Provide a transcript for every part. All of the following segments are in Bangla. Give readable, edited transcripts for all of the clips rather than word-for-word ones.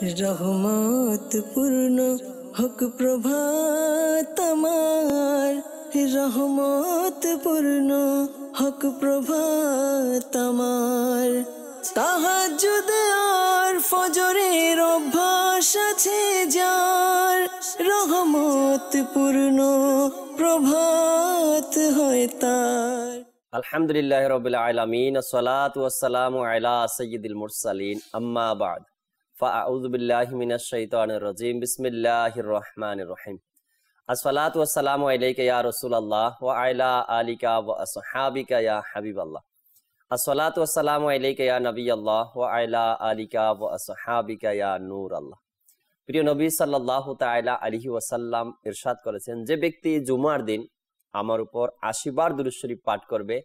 রহমত পূর্ণ হক প্রভাত আমার, রহমত পূর্ণ হক প্রভাত আমার। তাহাজ্জুদ আর ফজরের অভ্যাস আছে যার, রহমত পূর্ণ প্রভাত হয় তার। আলহামদুলিল্লাহি রাব্বিল আলামিন, আসসালাতু ওয়াসসালামু আলা সাইয়্যিদিল মুরসালিন, আম্মা বা'দ। ফাআউযু বিল্লাহি মিনাশ শাইতানির রাজীম। বিসমিল্লাহির রহমানির রহিম। আসসালাতু ওয়াসসালামু আলাইকা ইয়া রাসূলুল্লাহ ওয়া আলা আলিকা ওয়া আসহাবিকা ইয়া হাবিবাল্লাহ। আসসালাতু ওয়াসসালামু আলাইকা ইয়া নবিয়াল্লাহ ওয়া আলা আলিকা ওয়া আসহাবিকা ইয়া নূরাল্লাহ। প্রিয় নবী সাল্লাল্লাহু তাআলা আলাইহি ওয়াসাল্লাম ইরশাদ করেছেন, যে ব্যক্তি জুমার দিন আমার উপর 80 বার দুরূদ শরীফ পাঠ করবে,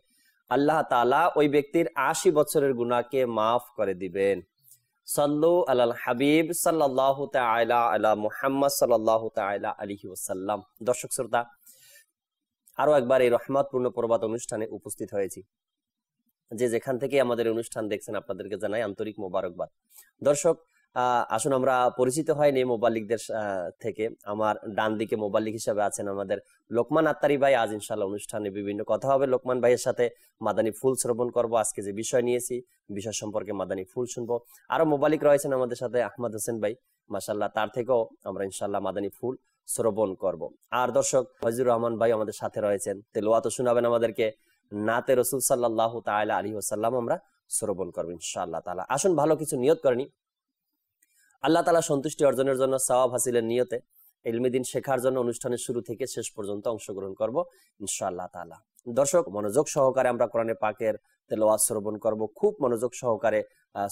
আল্লাহ তাআলা ওই ব্যক্তির 80 বছরের গুনাহকে মাফ করে দিবেন। সাল্লু আলাল হাবিব সাল্লাল্লাহু তাআলা আলা মুহাম্মদ সাল্লাল্লাহু তাআলা আলাইহি ওয়াসাল্লাম। দর্শক শ্রোতা, আরো একবার এই রহমতপূর্ণ প্রভাত অনুষ্ঠানে উপস্থিত হয়েছি। যে যেখান থেকে আমাদের অনুষ্ঠান দেখছেন আপনাদেরকে জানাই আন্তরিক মোবারকবাদ। দর্শক, আসুন আমরা পরিচিত হয়নি মোবাল্লিকদের থেকে। আমার ডান দিকে মোবাল্লিক হিসেবে আছেন আমাদের লোকমান আত্তারি ভাই। আজ ইনশাআল্লাহ অনুষ্ঠানে বিভিন্ন কথা হবে লোকমান ভাইয়ের সাথে। মাদানী ফুল শ্রবণ করব। আজকে যে বিষয় নিয়েছি, বিষয় সম্পর্কে মাদানী ফুল শুনবো। আরো মোবাল্লিক রয়েছেন আমাদের সাথে, আহমদ হোসেন ভাই, মাশাআল্লাহ, তার থেকেও আমরা ইনশাআল্লাহ মাদানী ফুল শ্রবণ করব। আর দর্শক, ফজলুর রহমান ভাই আমাদের সাথে রয়েছেন, তেলাওয়াত শোনাবেন আমাদেরকে। নাতে রাসূল সাল্লাল্লাহু তাআলা আলাইহি ওয়াসাল্লাম আমরা শ্রবণ করব ইনশাআল্লাহ তাআলা। আসুন ভালো কিছু নিয়ত করেনি, আল্লাহ তাআলা সন্তুষ্টি অর্জনের জন্য, সওয়াব হাসিলের নিয়তে ইলমি দ্বীন শেখার জন্য অনুষ্ঠানের শুরু থেকে শেষ পর্যন্ত অংশগ্রহণ করব ইনশাআল্লাহ তাআলা। দর্শক, মনোযোগ সহকারে আমরা কোরআনে পাকের তেলাওয়াত শ্রবণ করব। খুব মনোযোগ সহকারে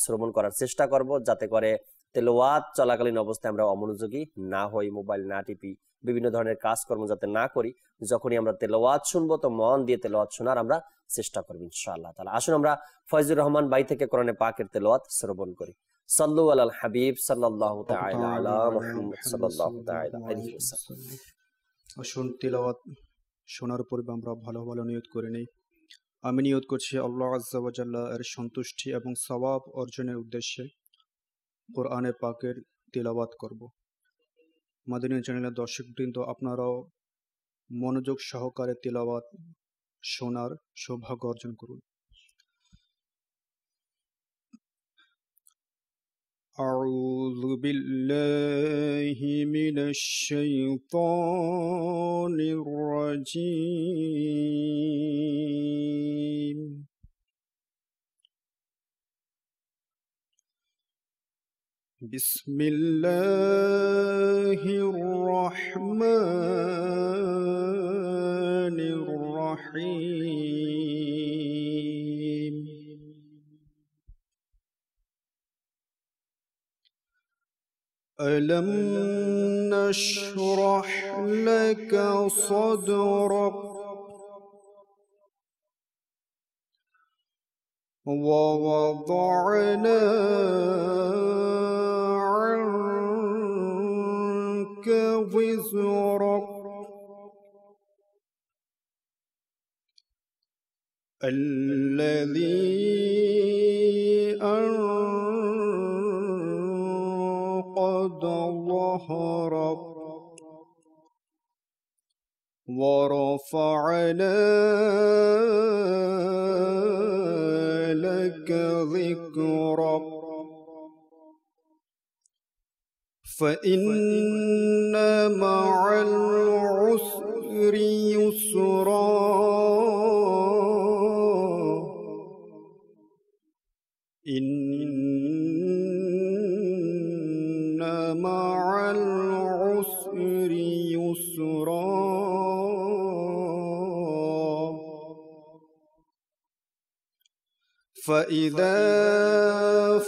শ্রবণ করার চেষ্টা করব, যাতে করে তেলাওয়াত চলাকালীন অবস্থায় আমরা অমনোযোগী না হই, মোবাইল না টিপি, বিভিন্ন ধরনের কাজকর্ম যাতে না করি। যখনই আমরা তেলাওয়াত শুনবো তো মন দিয়ে তেলাওয়াত শোনার আমরা চেষ্টা করব ইনশাআল্লাহ তাআলা। আসুন আমরা ফয়জুর রহমান ভাই থেকে কোরআনে পাকের তেলাওয়াত শ্রবণ করি। সাল্লু আলাল হাবিব সাল্লাল্লাহু তাআলা আলা মুহাম্মদ সাল্লাল্লাহু তাআলা আলাইহি ওয়াসাল্লাম। আসুন তিলাওয়াত শোনার পূর্বে আমরা ভালো ভালো নিয়ত করে নেই। আমি নিয়ত করছি আল্লাহ আজ্জা ওয়া জাল্লা এর সন্তুষ্টি এবং সওয়াব অর্জনের উদ্দেশ্যে কোরআনে পাকের তিলাওয়াত করব। মাদানী চ্যানেলের দর্শকবৃন্দ, আপনারাও মনোযোগ সহকারে তিলাওয়াত শোনার সৌভাগ্য অর্জন করুন। أعوذ بالله من الشيطان الرجيم. بسم الله الرحمن الرحيم. ألم نشرح لك صدرك ووضعنا عنك وزرك الذي أنقض ظهرك ورفعنا لك ذكرك فإن مع العسر يسرا إن مع العسر يسرا فإذا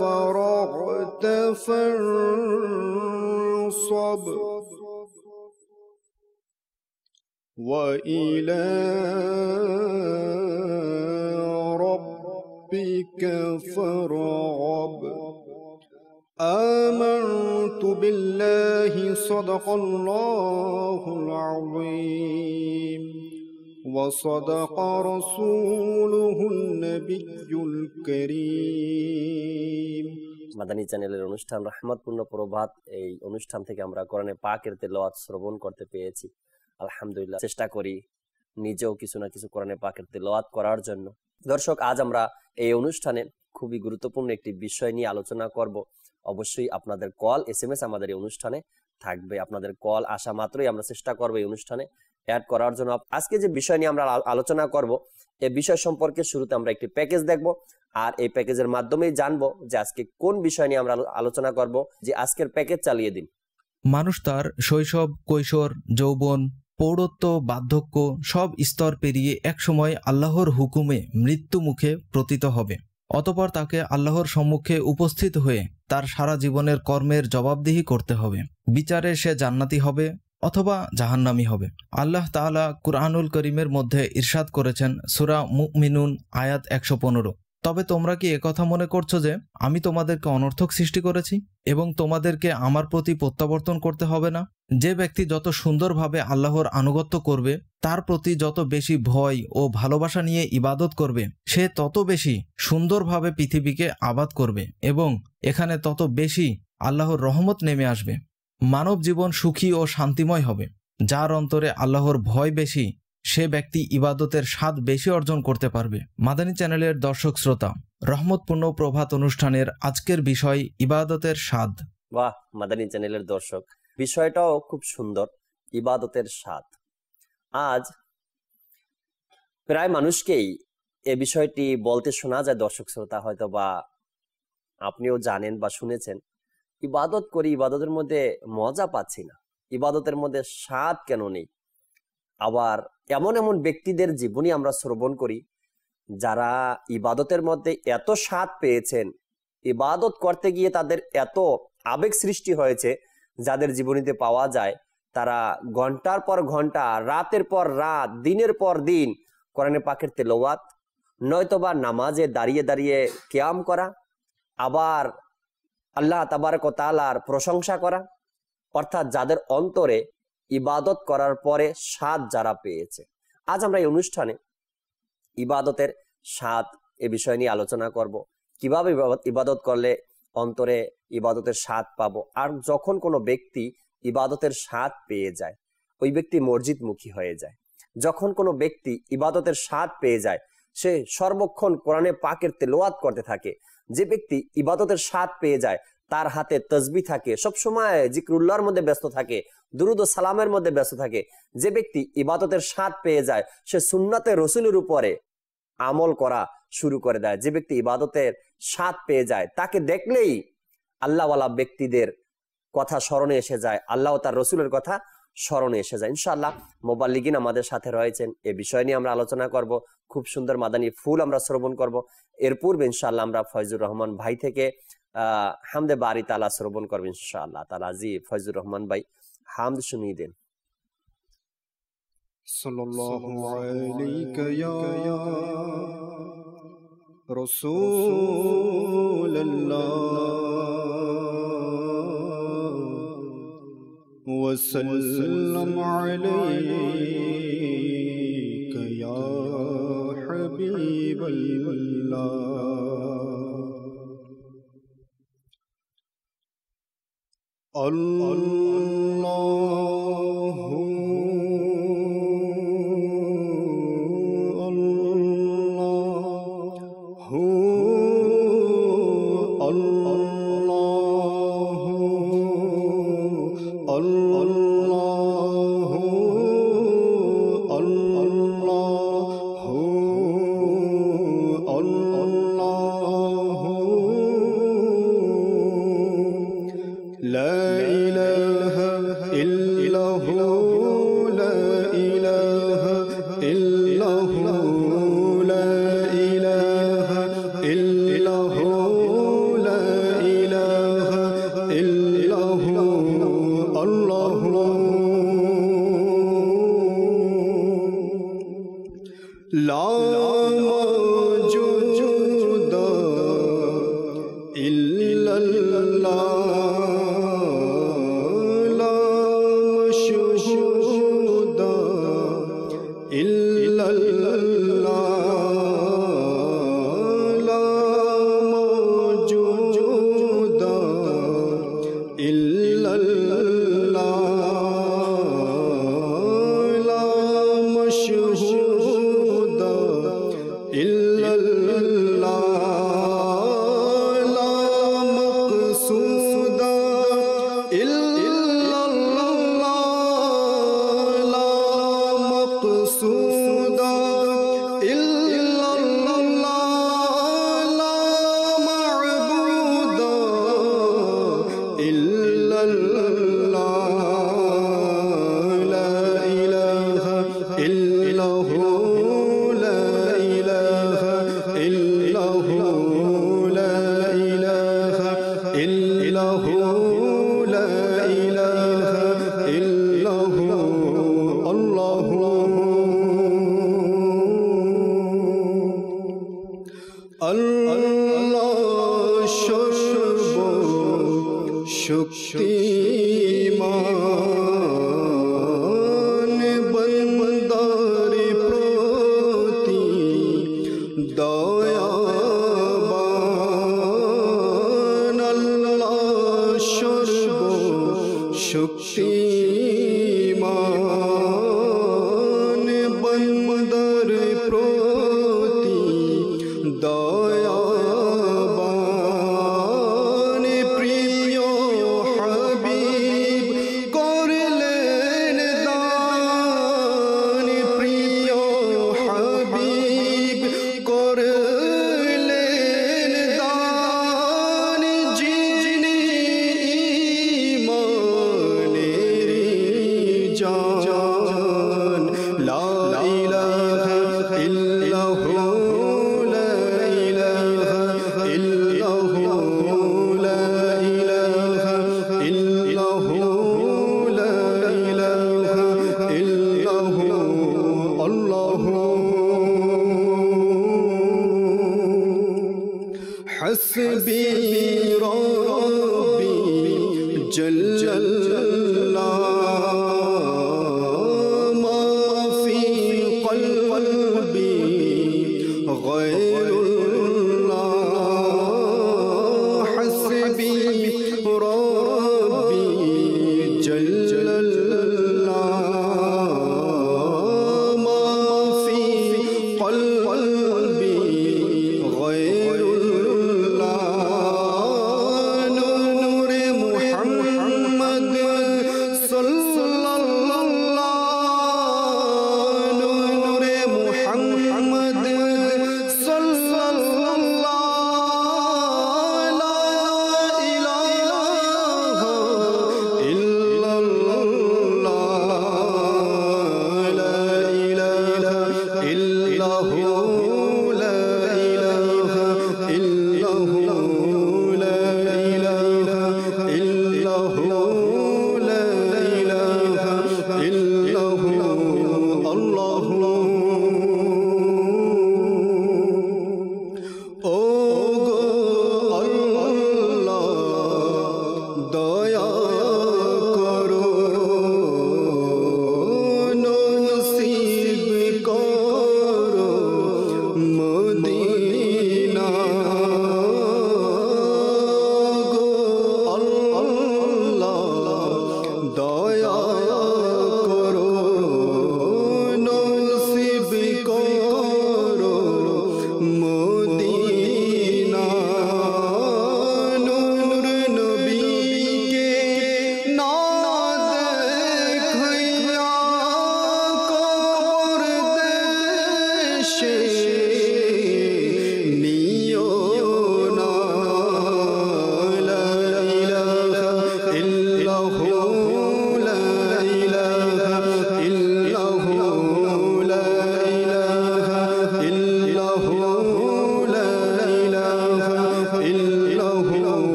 فرغت فانصب وإلى ربك فارغب. آمنت بالله صدق الله العظيم وصدق رسوله النبي الكريم মাদানী চ্যানেলের অনুষ্ঠান রহমতপূর্ণ প্রভাত, এই অনুষ্ঠান থেকে আমরা কোরআনে পাকের তেলাওয়াত শ্রবণ করতে পেয়েছি। আলহামদুলিল্লাহ, চেষ্টা করি নিজেও কিছু না কিছু কোরআনে পাকের তেলাওয়াত করার জন্য। দর্শক, আজ আমরা এই অনুষ্ঠানে খুবই গুরুত্বপূর্ণ একটি বিষয় নিয়ে আলোচনা করব। অবশ্যই আপনাদের কল SMS আমাদের এই অনুষ্ঠানে থাকবে। আপনাদের কল আসা মাত্রই আমরা চেষ্টা করবো এই অনুষ্ঠানে অ্যাড করার জন্য। আজকে যে বিষয় নিয়ে আমরা আলোচনা করব, এই বিষয় সম্পর্কে শুরুতে আমরা একটি প্যাকেজ দেখব, আর এই প্যাকেজের মাধ্যমেই জানবো যে আজকে কোন বিষয় নিয়ে আমরা আলোচনা করব। যে আজকের প্যাকেজ চালিয়ে দিন। মানুষ তার শৈশব, কৈশোর, যৌবন, প্রৌঢ়ত্ব, বার্ধক্য সব স্তর পেরিয়ে একসময় আল্লাহর হুকুমে মৃত্যু মুখে পতিত হবে। অতঃপর তাকে আল্লাহর সম্মুখে উপস্থিত হয়ে তার সারা জীবনের কর্মের জবাবদিহি করতে হবে। বিচারে সে জান্নাতি হবে অথবা জাহান্নামী হবে। আল্লাহ তাআলা কুরআনুল করিমের মধ্যে ইরশাদ করেছেন, সূরা মুমিনুন আয়াত 115, তবে তোমরা কি একথা মনে করছো যে আমি তোমাদেরকে অনর্থক সৃষ্টি করেছি এবং তোমাদেরকে আমার প্রতি প্রত্যাবর্তন করতে হবে না? যে ব্যক্তি যত সুন্দরভাবে আল্লাহর আনুগত্য করবে, তার প্রতি যত বেশি ভয় ও ভালোবাসা নিয়ে ইবাদত করবে, সে তত বেশি সুন্দরভাবে পৃথিবীকে আবাদ করবে এবং এখানে তত বেশি আল্লাহর রহমত নেমে আসবে। মানব জীবন সুখী ও শান্তিময় হবে। যার অন্তরে আল্লাহর ভয় বেশি, সে ব্যক্তি ইবাদতের স্বাদ বেশি অর্জন করতে পারবে। মাদানী চ্যানেলের দর্শক শ্রোতা, রহমতপূর্ণ প্রভাত অনুষ্ঠানের আজকের বিষয় ইবাদতের স্বাদ। বাহ, মাদানী চ্যানেলের দর্শক, বিষয়টাও খুব সুন্দর, ইবাদতের স্বাদ। আজ প্রায় মানুষকেই এ বিষয়টি বলতে শোনা যায়। দর্শক শ্রোতা, হয়তো বা আপনিও জানেন বা শুনেছেন, ইবাদত করি, ইবাদতের মধ্যে মজা পাচ্ছি না, ইবাদতের মধ্যে স্বাদ কেন নেই। আবার এমন এমন ব্যক্তিদের জীবনী আমরা শ্রবণ করি যারা ইবাদতের মধ্যে এত স্বাদ পেয়েছেন, ইবাদত করতে গিয়ে তাদের এত আবেগ সৃষ্টি হয়েছে, যাদের জীবনীতে পাওয়া যায় তারা ঘন্টার পর ঘন্টা, রাতের পর রাত, দিনের পর দিন কোরআনে পাকের তেলাওয়াত, নয়তোবা নামাজে দাঁড়িয়ে দাঁড়িয়ে কিয়াম করা, আবার আল্লাহ তাবারক ওয়া তাআলার প্রশংসা করা। অর্থাৎ যাদের অন্তরে ইবাদত করার পরে স্বাদ যারা পেয়েছে। আজ আমরা এই অনুষ্ঠানে ইবাদতের স্বাদ এ বিষয় নিয়ে আলোচনা করব। কিভাবে ইবাদত করলে অন্তরে ইবাদতের স্বাদ পাবো। আর যখন কোনো ব্যক্তি ইবাদতের স্বাদ পেয়ে যায়, ওই ব্যক্তি মসজিদমুখী হয়ে যায়। যখন কোনো ব্যক্তি ইবাদতের স্বাদ পেয়ে যায়, সে সর্বক্ষণ কোরআনে পাকের তেলাওয়াত করতে থাকে। যে ব্যক্তি ইবাদতের স্বাদ পেয়ে যায়, তার হাতে তসবিহ থাকে, সবসময় জিকরুল্লাহর মধ্যে ব্যস্ত থাকে, দুরুদ ও সালামের মধ্যে ব্যস্ত থাকে। যে ব্যক্তি ইবাদতের স্বাদ পেয়ে যায়, সে সুন্নাতে রসুলের উপরে আমল করা শুরু করে দেয়। যে ব্যক্তি ইবাদতের স্বাদ পেয়ে যায়, তাকে দেখলেই আল্লাহওয়ালা ব্যক্তিদের কথা স্মরণে এসে যায়, আল্লাহ তার রসুলের কথা স্মরণে এসে যায়। ইনশাআল্লাহ মোবাল্লিগিন আমাদের সাথে রয়েছেন, এ বিষয় নিয়ে আমরা আলোচনা করব। খুব সুন্দর মাদানী ফুল আমরা শ্রবণ করব। এর পূর্বে ইনশাআল্লাহ আমরা ফয়জুর রহমান ভাই থেকে হামদে বারি তাআলা শ্রবণ করব ইনশাআল্লাহ তাআলা। জি ফয়জুর রহমান ভাই, হামদ শুনিয়ে দেন। সাল্লাল্লাহু আলাইকা ইয়া রাসূলুল্লাহ ওয়া সাল্লাম আলাইকা ইয়া হাবিবাল্লাহ। আল্লাহু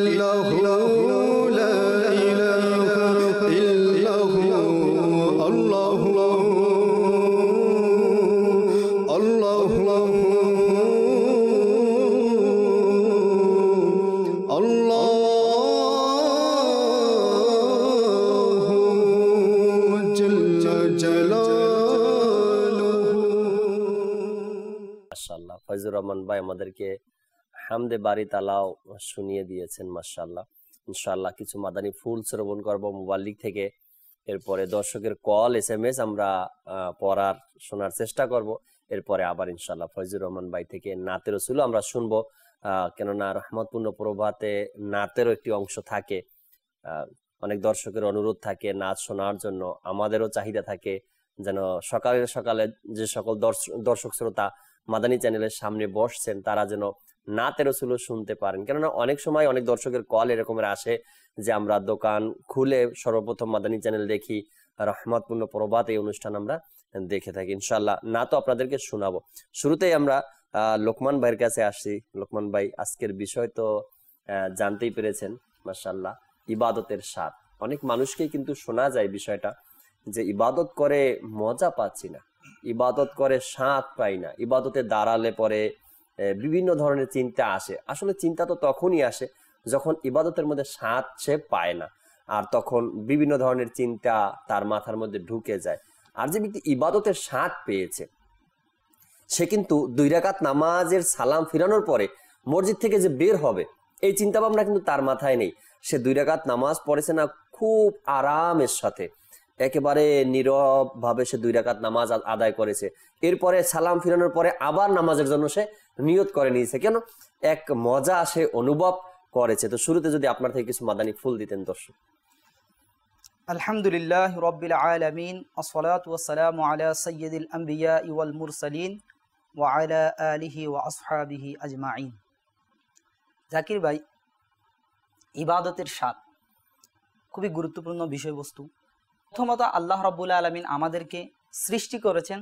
ইল্লাহু লা ইলাহা ইল্লাহু আল্লাহু আল্লাহু আল্লাহু জাল্লা জালালুহু। মাশাআল্লাহ, ফয়জুর রহমান ভাই আমাদেরকে হামদে বাড়ি তালাও শুনিয়ে দিয়েছেন। মাশাআল্লাহ, ইনশাআল্লাহ কিছু মাদানী ফুল শ্রবণ করব মোবাইল লিগ থেকে। এরপরে দর্শকের কল SMS আমরা পড়ার শোনার চেষ্টা করব। এরপরে আবার ইনশাআল্লাহ ফয়জুর রহমান ভাই থেকে নাতে রসুল আমরা শুনবো, কেননা রহমতপূর্ণ প্রভাতে নাতেরও একটি অংশ থাকে। অনেক দর্শকের অনুরোধ থাকে নাচ শোনার জন্য, আমাদেরও চাহিদা থাকে যেন সকালে সকালে যে সকল দর্শক শ্রোতা মাদানী চ্যানেলের সামনে বসছেন তারা যেন নাতে রসুলও শুনতে পারেন। কেননা অনেক সময় অনেক দর্শকের কল এরকমের আসে যে আমরা দোকান খুলে সর্বপ্রথম মাদানী চ্যানেল দেখি, রহমতপূর্ণ প্রভাত এই অনুষ্ঠান আমরা দেখে থাকি। ইনশাআল্লাহ না তো আপনাদেরকে শোনাবো। শুরুতেই আমরা লোকমান ভাইয়ের কাছে আসছি। লোকমান ভাই, আজকের বিষয় তো জানতেই পেরেছেন। মাশাআল্লাহ, ইবাদতের স্বাদ। অনেক মানুষকেই কিন্তু শোনা যায় বিষয়টা যে ইবাদত করে মজা পাচ্ছি না, ইবাদত করে স্বাদ পাই না, ইবাদতে দাঁড়ালে পরে বিভিন্ন ধরনের চিন্তা আসে। আসলে চিন্তা তো তখনই আসে যখন ইবাদতের মধ্যে স্বাদ সে পায় না, আর তখন বিভিন্ন ধরনের চিন্তা তার মাথার মধ্যে ঢুকে যায়। আর যে ব্যক্তি ইবাদতের স্বাদ পেয়েছে সে কিন্তু 2 রাকাত নামাজের সালাম ফিরানোর পরে মসজিদ থেকে যে বের হবে এই চিন্তা ভাবনা কিন্তু তার মাথায় নেই। সে 2 রাকাত নামাজ পড়েছে না খুব আরামের সাথে, একেবারে নীরব ভাবে সে 2 রাকাত নামাজ আদায় করেছে। এরপরে সালাম ফিরানোর পরে আবার নামাজের জন্য সে নিয়ত করে নিয়েছে, কেন এক মজা সে অনুভব করেছে। তো শুরুতে যদি আপনার থেকে কিছু মাদানী ফুল দিতেন দর্শক। আলহামদুলিল্লাহ রাব্বিল আলামিন, আসসালাতু ওয়াসসালামু আলা সাইয়্যিদিল আম্বিয়া ওয়াল মুরসালিন ওয়া আলা আলিহি ওয়া আসহাবিহি আজমাইন। জাকির ভাই, ইবাদতের স্বাদ খুবই গুরুত্বপূর্ণ বিষয়বস্তু। প্রথমত আল্লাহ রাব্বুল আলামিন আমাদেরকে সৃষ্টি করেছেন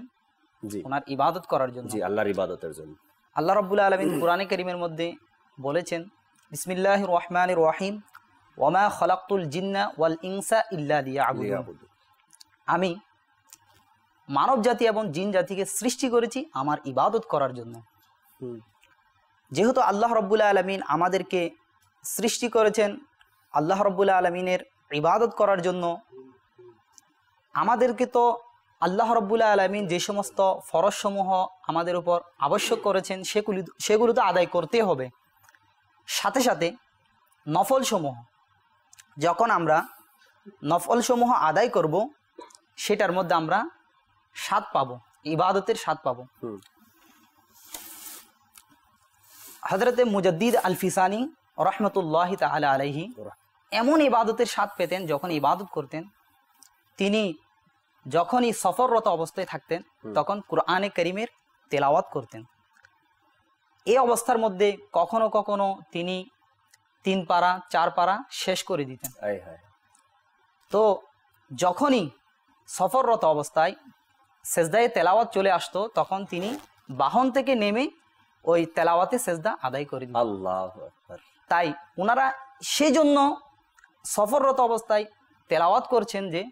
জি, ওনার ইবাদত করার জন্য। জি, আল্লাহর ইবাদতের জন্য। আল্লাহ রাব্বুল আলামিন কোরআনে কারীমের মধ্যে বলেছেন, বিসমিল্লাহির রহমানির রহিম, ওয়ামা খলাকতুল জিন্না ওয়াল ইনসা ইল্লা লিয়াবুদুন। আমি মানব জাতি এবং জিন জাতিকে সৃষ্টি করেছি আমার ইবাদত করার জন্য। যেহেতু আল্লাহ রাব্বুল আলামিন আমাদেরকে সৃষ্টি করেছেন আল্লাহ রাব্বুল আলামিনের ইবাদত করার জন্য, আমাদেরকে তো আল্লাহ রাব্বুল আলামিন যে সমস্ত ফরজসমূহ আমাদের উপর আবশ্যক করেছেন সেগুলো তো আদায় করতে হবে। সাথে সাথে নফলসমূহ, যখন আমরা নফলসমূহ আদায় করব সেটার মধ্যে আমরা স্বাদ পাবো, ইবাদতের স্বাদ পাবো। হযরতে মুজাদ্দিদ আল ফিসানি রাহমাতুল্লাহি তাআলা আলাইহি এমন ইবাদতের স্বাদ পেতেন যখন ইবাদত করতেন। তিনি যখনই সফররত অবস্থায় থাকতেন তখন কুরআনে কারীমের তেলাওয়াত করতেন। এই অবস্থার মধ্যে কখনো কখনো তিনি 3 পারা 4 পারা শেষ করে দিতেন। তো যখনই সফররত অবস্থায় সেজদায় তেলাওয়াত চলে আসতো তখন তিনি বাহন থেকে নেমে ওই তেলাওয়াতে সেজদা আদায় করে দিতেন। আল্লাহু আকবার। তাই ওনারা সেজন্য সফররত অবস্থায় তেলাওয়াত করছেন যে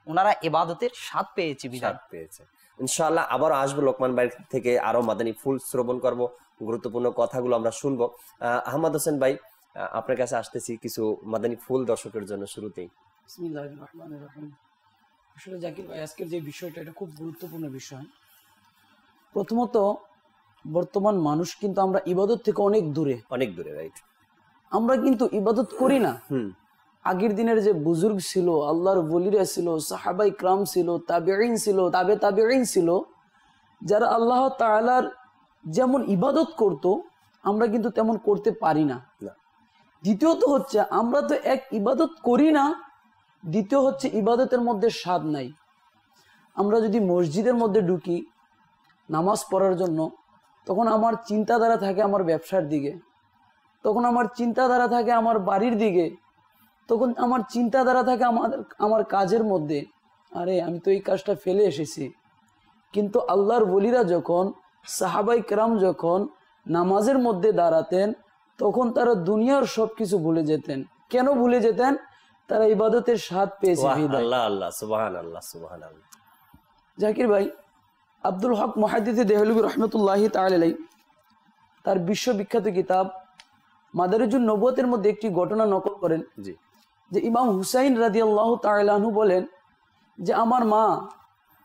ওনারা ইবাদতের স্বাদ পেয়েছে, বিধান পেয়েছে। ইনশাআল্লাহ আবার আসবো লোকমান ভাই থেকে, আরো মাদানী ফুল শ্রবণ করব, গুরুত্বপূর্ণ কথাগুলো আমরা শুনবো। আহমদ হোসেন ভাই, আপনার কাছে আসতেছি কিছু মাদানী ফুল দর্শকের জন্য শুরুতেই। বিসমিল্লাহির রহমানির রহিম। আসলে জাকির ভাই, আজকের যে বিষয়টা এটা খুব গুরুত্বপূর্ণ বিষয়। প্রথমত বর্তমান মানুষ কিন্তু আমরা ইবাদত থেকে অনেক দূরে, রাইট। আমরা কিন্তু ইবাদত করি না। আগের দিনের যে বুজুর্গ ছিল, আল্লাহর ওলিরা ছিল, সাহাবাই کرام ছিল, তাবেঈন ছিল, তাবেঈন ছিল, যারা আল্লাহ তাআলার যেমন ইবাদত করত আমরা কিন্তু তেমন করতে পারি না। দ্বিতীয়ত হচ্ছে আমরা তো এক ইবাদত করি না, দ্বিতীয় হচ্ছে ইবাদতের মধ্যে স্বাদ নাই। আমরা যদি মসজিদের মধ্যে ঢুকি নামাজ পড়ার জন্য, তখন আমার চিন্তাধারা থাকে আমার ব্যবসার দিকে, তখন আমার চিন্তাধারা থাকে আমার বাড়ির দিকে, তখন আমার চিন্তাধারা থাকে আমার কাজের মধ্যে, আরে আমি তো এই কাজটা ফেলে এসেছি। কিন্তু আল্লাহর ওলিরা যখন, সাহাবাই کرام যখন নামাজের মধ্যে দাঁড়াতেন তখন তারা দুনিয়ার সবকিছু ভুলে যেতেন। কেন ভুলে যেতেন? তারা ইবাদতের স্বাদ পেয়েছে। আল্লাহ আল্লাহ সুবহানাল্লাহ সুবহানাল্লাহ। জাকির ভাই, আব্দুল হক মুহাদ্দিস দেহলভী রহমতুল্লাহি তাআলা আলাইহি তার বিশ্ববিখ্যাত কিতাব মাদারিজুন নবুয়তের মধ্যে একটি ঘটনা নকল করেন জি, যে ইমাম হুসাইন রাদিয়াল্লাহু তাআলা আনহু বলেন যে আমার মা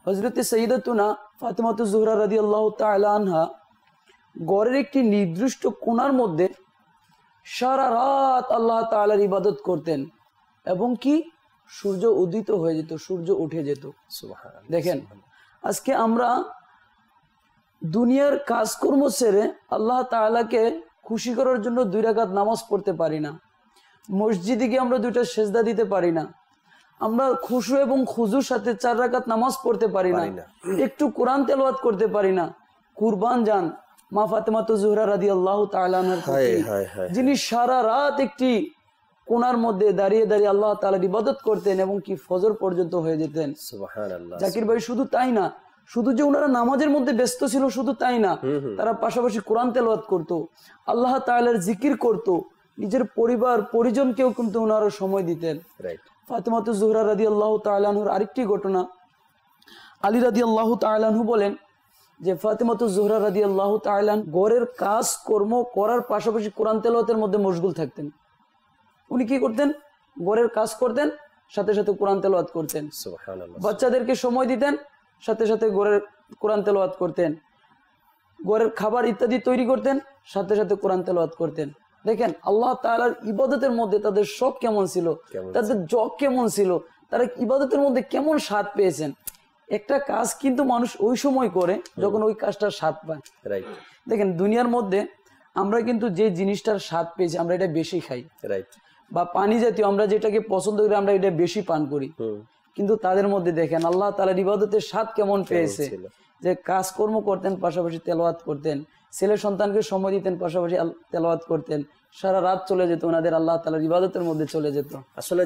হযরতে সাইয়্যিদাতুনা ফাতিমাতুজ জোহরা রাদিয়াল্লাহু তাআলা আনহা ঘরের একটি নির্দিষ্ট কোণার মধ্যে সারা রাত আল্লাহ তাআলার ইবাদত করতেন এবং কি সূর্য উদিত হয়ে যেত, সূর্য উঠে যেত। সুবহানাল্লাহ। দেখেন, আজকে আমরা দুনিয়ার কাজকর্ম ছেড়ে আল্লাহ তাআলাকে খুশি করার জন্য 2 রাকাত নামাজ পড়তে পারি না, মসজিদে গিয়ে আমরা 2টা সেজদা দিতে পারি না, আমরা খুশু এবং খুজুর সাথে 4 রাকাত নামাজ পড়তে পারি না, একটু কোরআন তেলাওয়াত করতে পারি না। কুরবান যান মা ফাতেমাতুজ জোহরা রাদিয়াল্লাহু তাআলা আনহার প্রতি, যিনি সারা রাত একটি কোণার মধ্যে দাঁড়িয়ে দাঁড়িয়ে আল্লাহ তাআলার ইবাদত করতেন এবং কি ফজর পর্যন্ত হয়ে যেতেন। সুবহানাল্লাহ। জাকির ভাই, শুধু তাই না, শুধু যে ওনারা নামাজের মধ্যে ব্যস্ত ছিল শুধু তাই না, তারা পাশাপাশি কোরআন তেলাওয়াত করত, আল্লাহ তাআলার জিকির করত, নিজের পরিবার পরিজনকেও কিন্তু ওনারা সময় দিতেন। ফাতিমাতুজ জোহরা রাদিয়াল্লাহু তাআলা আনহার আরেকটি ঘটনা, আলী রাদিয়াল্লাহু তাআলা আনহু বলেন যে ফাতিমাতুজ জোহরা রাদিয়াল্লাহু তাআলা আনহা ঘরের কাজ কর্ম করার পাশাপাশি কোরআন তেলাওয়াতের মধ্যে মশগুল থাকতেন। উনি কি করতেন? ঘরের কাজ করতেন, সাথে সাথে কোরআন তেলাওয়াত করতেন। সুবহানাল্লাহ। বাচ্চাদেরকে সময় দিতেন, সাথে সাথে ঘরের কোরআন তেলাওয়াত করতেন। ঘরের খাবার ইত্যাদি তৈরি করতেন, সাথে সাথে কোরআন তেলাওয়াত করতেন। দেখেন আল্লাহ তাআলার ইবাদতের মধ্যে তাদের শখ কেমন ছিল, তাদের জগ কেমন ছিল, তারা ইবাদতের মধ্যে কেমন স্বাদ পেয়েছেন। একটা কাজ কিন্তু মানুষ ওই সময় করে যখন ওই কাজটার স্বাদ পায়। দেখেন দুনিয়ার মধ্যে আমরা কিন্তু যে জিনিসটার স্বাদ পেয়েছি আমরা এটা বেশি খাই, বা পানি জাতীয় আমরা যেটাকে পছন্দ করি আমরা এটা বেশি পান করি। কিন্তু তাদের মধ্যে দেখেন আল্লাহ তাআলার ইবাদতের স্বাদ কেমন পেয়েছে, যে কাজকর্ম করতেন পাশাপাশি তেলাওয়াত করতেন, ছেলে সন্তানকে সময় দিতেন পাশাপাশি তেলাওয়াত করতেন, সারা রাত চলে যেত ওনাদের আল্লাহ তাআলার ইবাদতের মধ্যে চলে যেত। আসলে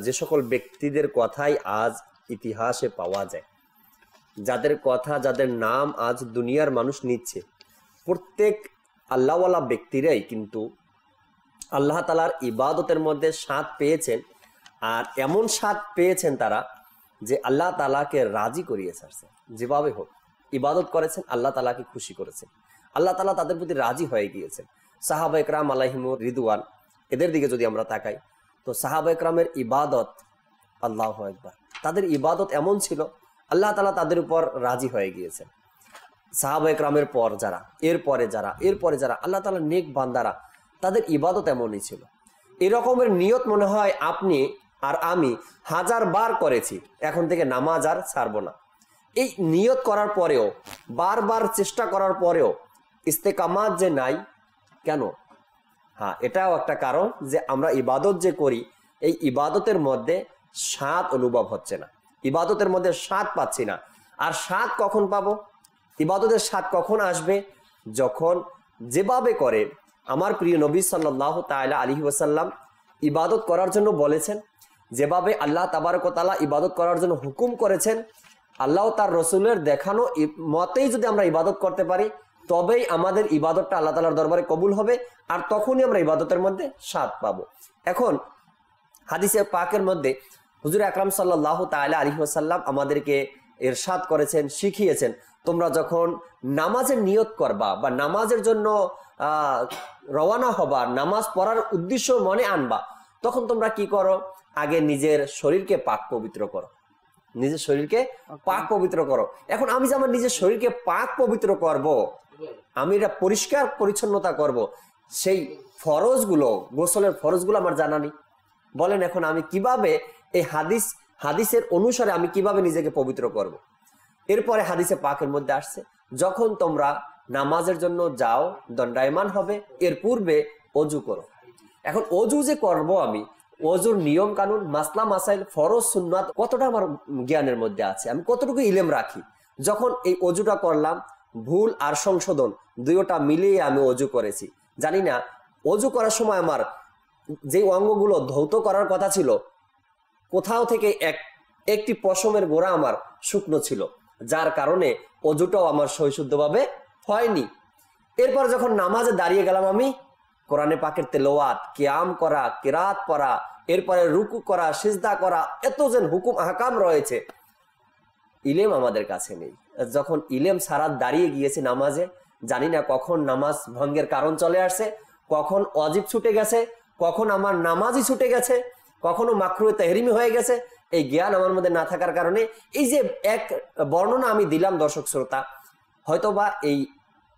যে সকল ব্যক্তিদের কথাই আজ ইতিহাসে পাওয়া যায়, যাদের কথা যাদের নাম আজ দুনিয়ার মানুষ নিচ্ছে, প্রত্যেক আল্লাহওয়ালা ব্যক্তিরাই কিন্তু আল্লাহ তাআলার ইবাদতের মধ্যে স্বাদ পেয়েছেন। আর এমন স্বাদ পেয়েছেন তারা যে আল্লাহ তাআলাকে রাজি করিয়ে ছাড়ছেন, যেভাবে হোক ইবাদত করেছেন, আল্লাহ তাআলাকে খুশি করেছেন, আল্লাহ তাআলা তাদের প্রতি রাজি হয়ে গিয়েছেন। সাহাবা একরাম আলাইহিমুর রিদওয়ান, এদের দিকে যদি আমরা তাকাই তো সাহাবা একরামের ইবাদত, আল্লাহু আকবার, তাদের ইবাদত এমন ছিল আল্লাহ তাআলা তাদের উপর রাজি হয়ে গিয়েছেন। সাহাবা একরামের পর যারা, এরপরে যারা আল্লাহ তাআলার নেক বান্দারা, তাদের ইবাদত এমনই ছিল। এরকমের নিয়ত মনে হয় আপনি আর আমি 1000 বার করেছি, এখন থেকে নামাজ আর ছাড়বো না। এই নিয়ত করার পরেও, বারবার চেষ্টা করার পরেও ইস্তেকামাত যে নাই কেন? হ্যাঁ, এটাও একটা কারণ যে আমরা ইবাদত যে করি এই ইবাদতের মধ্যে স্বাদ অনুভব হচ্ছে না, ইবাদতের মধ্যে স্বাদ পাচ্ছি না। আর স্বাদ কখন পাবো? ইবাদতের স্বাদ কখন আসবে? যখন যেভাবে করে আমার প্রিয় নবী সাল্লাল্লাহু তাআলা আলাইহি ওয়াসাল্লাম ইবাদত করার জন্য বলেছেন, যেভাবে আল্লাহ তাবারক ওয়া তাআলা ইবাদত করার জন্য হুকুম করেছেন, আল্লাহ তার রসুলের দেখানো মতেই যদি আমরা ইবাদত করতে পারি তবেই আমাদের ইবাদতটা আল্লাহ তাআলার দরবারে কবুল হবে, আর তখনই আমরা ইবাদতের মধ্যে স্বাদ পাবো। এখন হাদিসে পাকের মধ্যে হুজুর আকরাম সাল্লাল্লাহু তাআলা আলাইহি ওয়াসাল্লাম আমাদেরকে ইরশাদ করেছেন, শিখিয়েছেন, তোমরা যখন নামাজের নিয়ত করবা বা নামাজের জন্য রওয়ানা হবা, নামাজ পড়ার উদ্দেশ্য মনে আনবা, তখন তোমরা কি করো? আগে নিজের শরীরকে পাক পবিত্র করো, নিজের শরীরকে পাক পবিত্র করো। এখন আমি যে আমার নিজের শরীরকে পাক পবিত্র করব, আমি এটা পরিষ্কার পরিচ্ছন্নতা করব, সেই ফরজগুলো, গোসলের ফরজগুলো আমার জানা নেই। বলেন এখন আমি কিভাবে এই হাদিসের অনুসারে আমি কিভাবে নিজেকে পবিত্র করব? এরপরে হাদিসে পাকের মধ্যে আসছে, যখন তোমরা নামাজের জন্য যাও দণ্ডায়মান হবে, এর পূর্বে অজু করো। এখন অজু যে করব আমি, অজুর নিয়ম কানুন, মাসলা মাসাইল, ফরজ সুন্নাত কতটা আমার জ্ঞানের মধ্যে আছে, আমি কতটুকু ইলম রাখি। যখন এই অজুটা করলাম, ভুল আর সংশোধন দুইটা মিলিয়ে আমি অজু করেছি, জানি না অজু করার সময় আমার যে অঙ্গগুলো ধৌত করার কথা ছিল, কোথাও থেকে একটি পশমের গোড়া আমার শুকনো ছিল, যার কারণে অজুটাও আমার সহিশুদ্ধভাবে হয়নি। এরপর যখন নামাজে দাঁড়িয়ে গেলাম, আমি কোরআনে পাকের তেলাওয়াত, কিয়াম করা, কিরাত পড়া, এরপরে রুকু করা, সিজদা করা, এত যেন হুকুম আহকাম রয়েছে, ইলেম আমাদের কাছে নেই। যখন ইলেম ছাড়া দাঁড়িয়ে গিয়েছে নামাজে, জানি না কখন নামাজ ভঙ্গের কারণ চলে আসছে, কখন ওয়াজিব ছুটে গেছে, কখন আমার নামাজই ছুটে গেছে, কখনো মাকরুহে তাহরিমি হয়ে গেছে। এই জ্ঞান আমার মধ্যে না থাকার কারণে এই যে এক বর্ণনা আমি দিলাম দর্শক শ্রোতা, হয়তোবা এই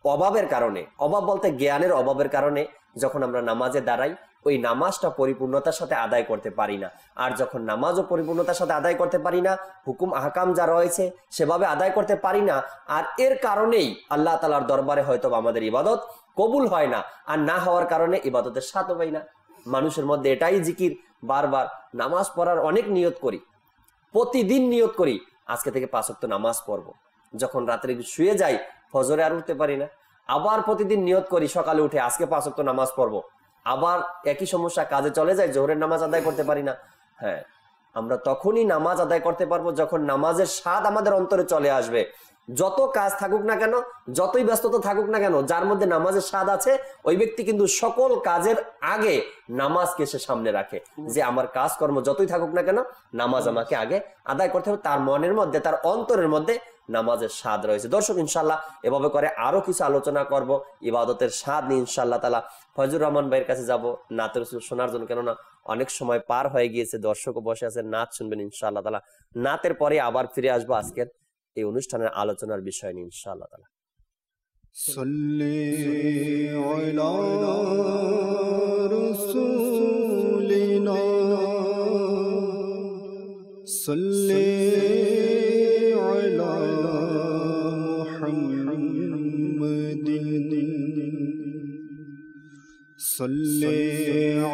অভাবের কারণে, অভাব বলতে জ্ঞানের অভাবের কারণে যখন আমরা নামাজে দাঁড়াই ওই নামাজটা পরিপূর্ণতার সাথে আদায় করতে পারি না। আর যখন নামাজও পরিপূর্ণতার সাথে আদায় করতে পারি না, হুকুম আহকাম যা রয়েছে সেভাবে আদায় করতে পারি না, আর এর কারণেই আল্লাহ তাআলার দরবারে হয়তো আমাদের ইবাদত কবুল হয় না, আর না হওয়ার কারণে ইবাদতের স্বাদও পাই না। মানুষের মধ্যে এটাই জিকির, বারবার নামাজ পড়ার অনেক নিয়ত করি, প্রতিদিন নিয়ত করি আজকে থেকে 5 ওয়াক্ত নামাজ পড়বো। যখন রাত্রে শুয়ে যাই ফজরে আর উঠতে পারি না, আবার প্রতিদিন নিয়ত করি সকালে উঠে আজকে 5 ওয়াক্ত নামাজ পড়বো, আবার একই সমস্যা, কাজে চলে যায়, জোহরের নামাজ আদায় করতে পারি না। হ্যাঁ, আমরা তখনই নামাজ আদায় করতে পারবো যখন নামাজের স্বাদ আমাদের অন্তরে চলে আসবে। যত কাজ থাকুক না কেন, যতই ব্যস্ততা থাকুক না কেন, যার মধ্যে নামাজের স্বাদ আছে ওই ব্যক্তি কিন্তু সকল কাজের আগে নামাজকে সে সামনে রাখে, যে আমার কাজকর্ম যতই থাকুক না কেন নামাজ আমাকে আগে আদায় করতে হবে। তার মনের মধ্যে, তার অন্তরের মধ্যে নামাজের স্বাদ রয়েছে। দর্শক ইনশাল্লাহ এভাবে করে আরো কিছু আলোচনা করব ইবাদতের স্বাদ নিয়ে ইনশাল্লাহ তাআলা। ফয়জুর রহমান ভাইয়ের কাছে যাব নাত রাসূল শোনার জন্য, কেননা অনেক সময় পার হয়ে গিয়েছে, দর্শকও বসে আছেন, নাত শুনবেন ইনশাআল্লাহ তাআলা। নাতের পরে আবার ফিরে আসবো আজকের এই অনুষ্ঠানের আলোচনার বিষয় নিয়ে ইনশাআল্লাহ তাআলা। সাল্লি আলা রাসূলিনা সাল্লি আলা মুহাম্মাদিন সাল্লি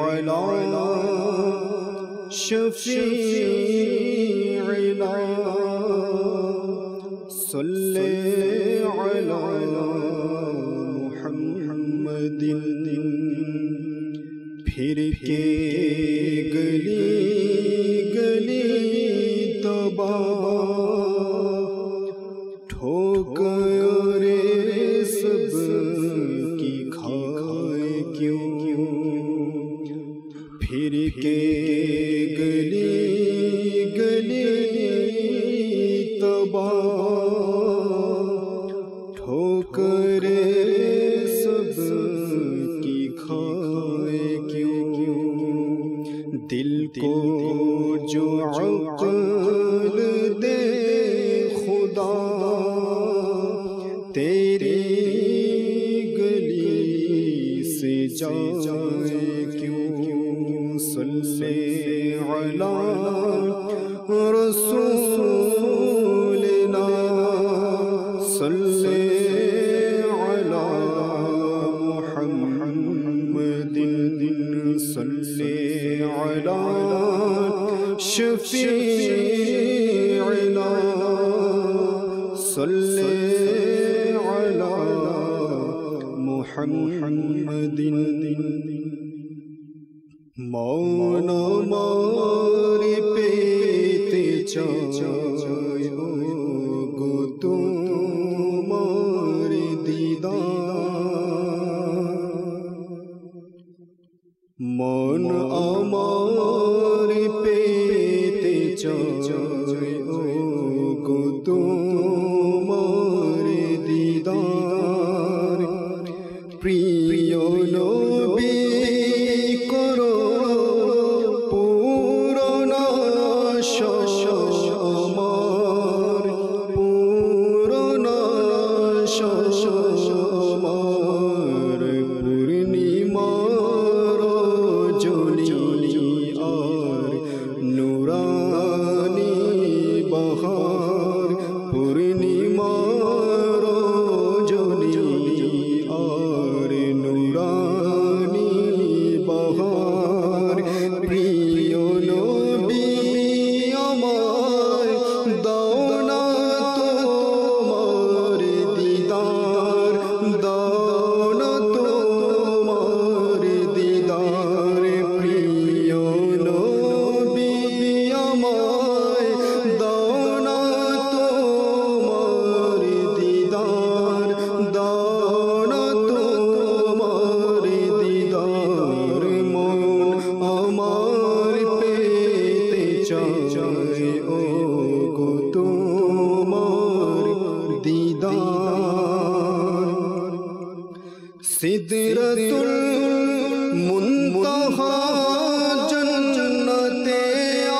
আলা শফিঈনা সাল্লি আলা মুহাম্মাদিন फिर के गली गली तबा ठोकरे सब की खाए क्यों फिर के गली गली तबा ठोकरे सब की खाए क्यों दिल को जो अक़ल दे खुदा तेरी गली से जाए क्यों सल्ले अला रसूलिना सल्ले अला मुहम्मदिन सल्ले अला शफीईना सल्ले अला मुहम्मदिन मौन मारे पेते चाय गो तुम्हारे दीदार मन हमारे पेते चाय गो तुम्हारे दीदार प्रिय नबी करो पूर्ण আমার पूर्ण আমার পূর্ণিমার জলি আমার পেতে চাই ও গো তোমার দিদার সিদরাতুল মুনতাহা জান্নাতে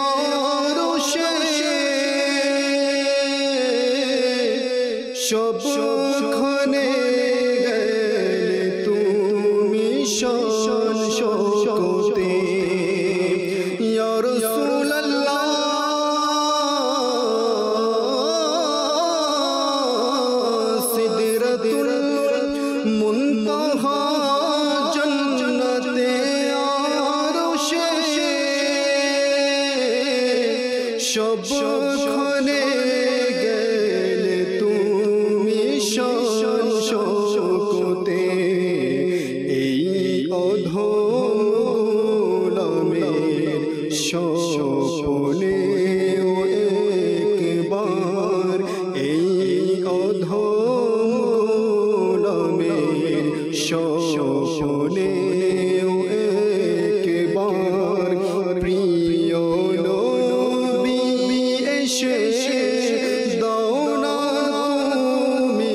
আরশে সবখানে গেলে তুমি শান শোকতে ইয়া রাসূলুল্লাহ সিদরাতুল মুনতাহা জান্নাতে আরশে সবখানে গেলে তুমি শান শোকতে এই অধম গোলামের স্বপ্নে ও একবার এই অধম গোলামের স্বপ্নে ও একবার প্রিয় নবী এসে দাও না তুমি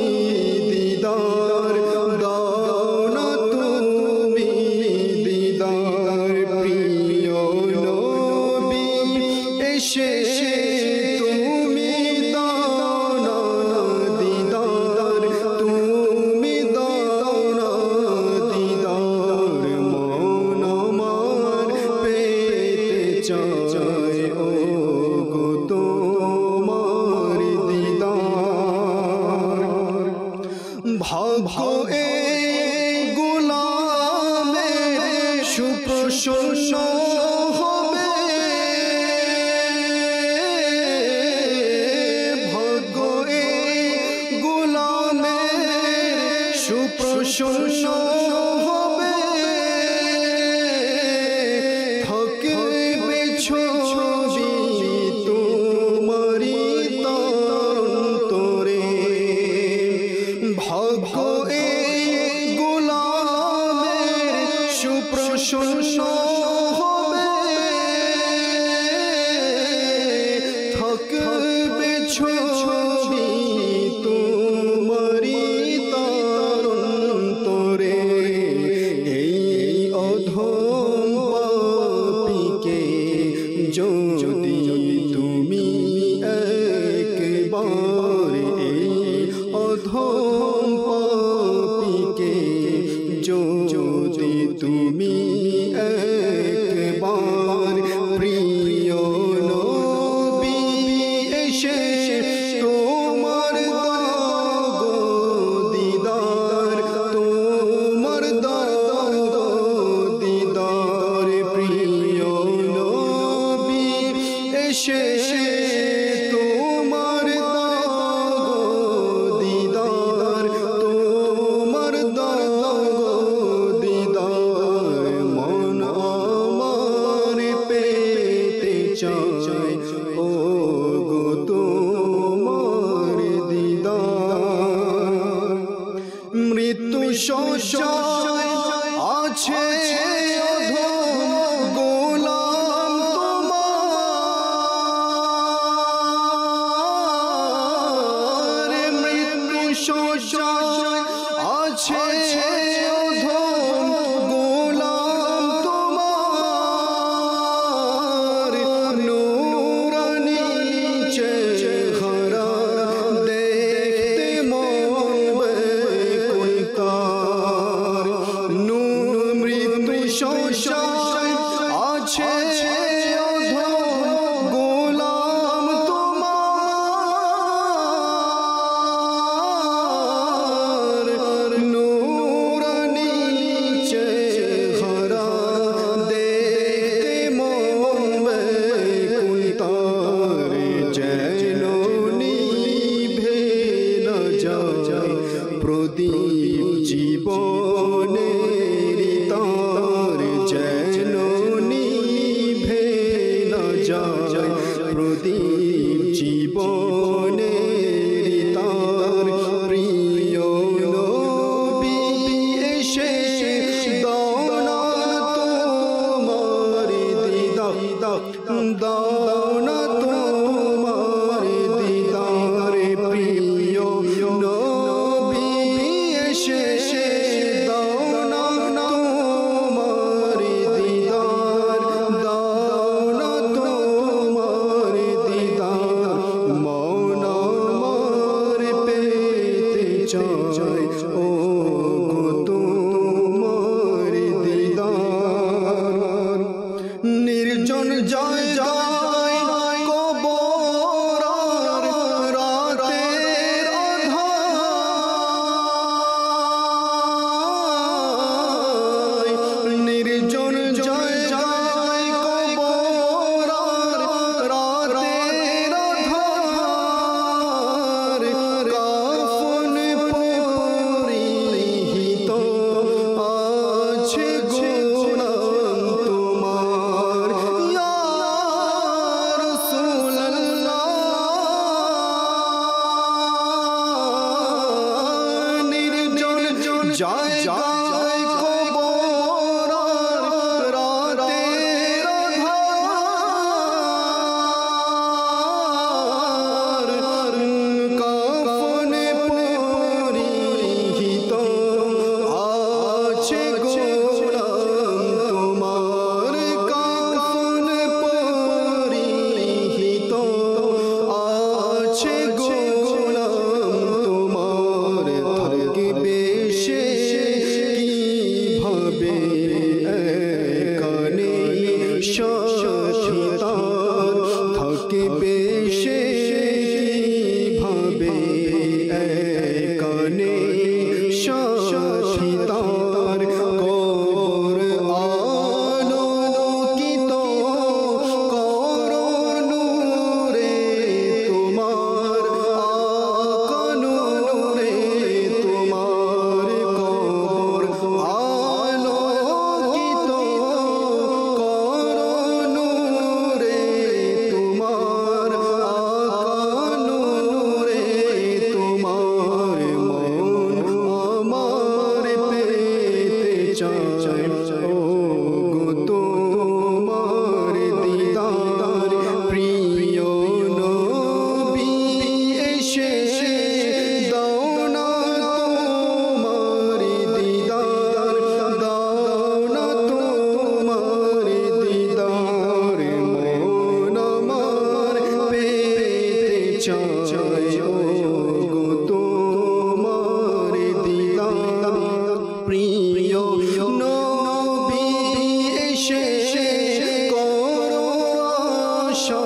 দিদার দাও না তুমি দিদার প্রিয় নবী এসে তুমি দাও না দিদার তুমি দাও না দিদার মন আমার পেতে চায় ও গো তোমার দিদার ভাগ্য এই গোলামের সুপ্রসন্ন হবে ভাগ্য এই গোলামের সুপ্রসন্ন হবে থাকবে ছবি তোমারি তরে ভাগ্য এই গোলামের সুপ্রসন্ন হবে থাকবে ছবি তোমারি তরে এই অধম পাপীকে যদি তুমি একবার এই অধম পাপীকে যদি তুমি একবার প্রিয় নবী এসে তোমার দাও দিদার তোমার দাও দিদার প্রিয় নবী এসে তোমার দাও দিদার তোমার দাও দিদার মন আমার পেতে চায় ও গো তোমার দিদার মৃত্যু শয্যায় আছে অধম গোলাম তোমার মৃত্যু শয্যায় আছে অধম গোলাম তোমার দাও না তোমার দিদার প্রিয় নবী এসে দাও না তোমার দিদার দাও না তোমার দিদার মন আমার পেতে চায় ও গো তোমার দিদার নির্জন জয় জয় কবর রাতের আঁধার নির্জন জয় জয় কবর রাতের আঁধার কাফন পরিহিত আছে গোলাম তোমার ইয়া রাসূলুল্লাহ নির্জন জয় জয় কবর রাতের আঁধার কাফনে পরিহিত আছে গোলাম তোমার কাফনে পরিহিত আছে গোলাম তোমার থাকবে সে কিভাবে এখানে সাথী তার থাকবে সে কিভাবে এখানে সাথী তার কবর আলোকিত করো নূরে তোমার আকা নূরে তোমার কবর আলোকিত করো নূরে তোমার আকা নূরে তোমার মন আমার পেতে চায় ও গো তোমার দিদার প্রিয় নবী এসে দাও না তোমার দিদার দাও না তোমার দিদার মন আমার পেতে চায় ও গো তোমার দিদার প্রিয় নবী এসে করো আশা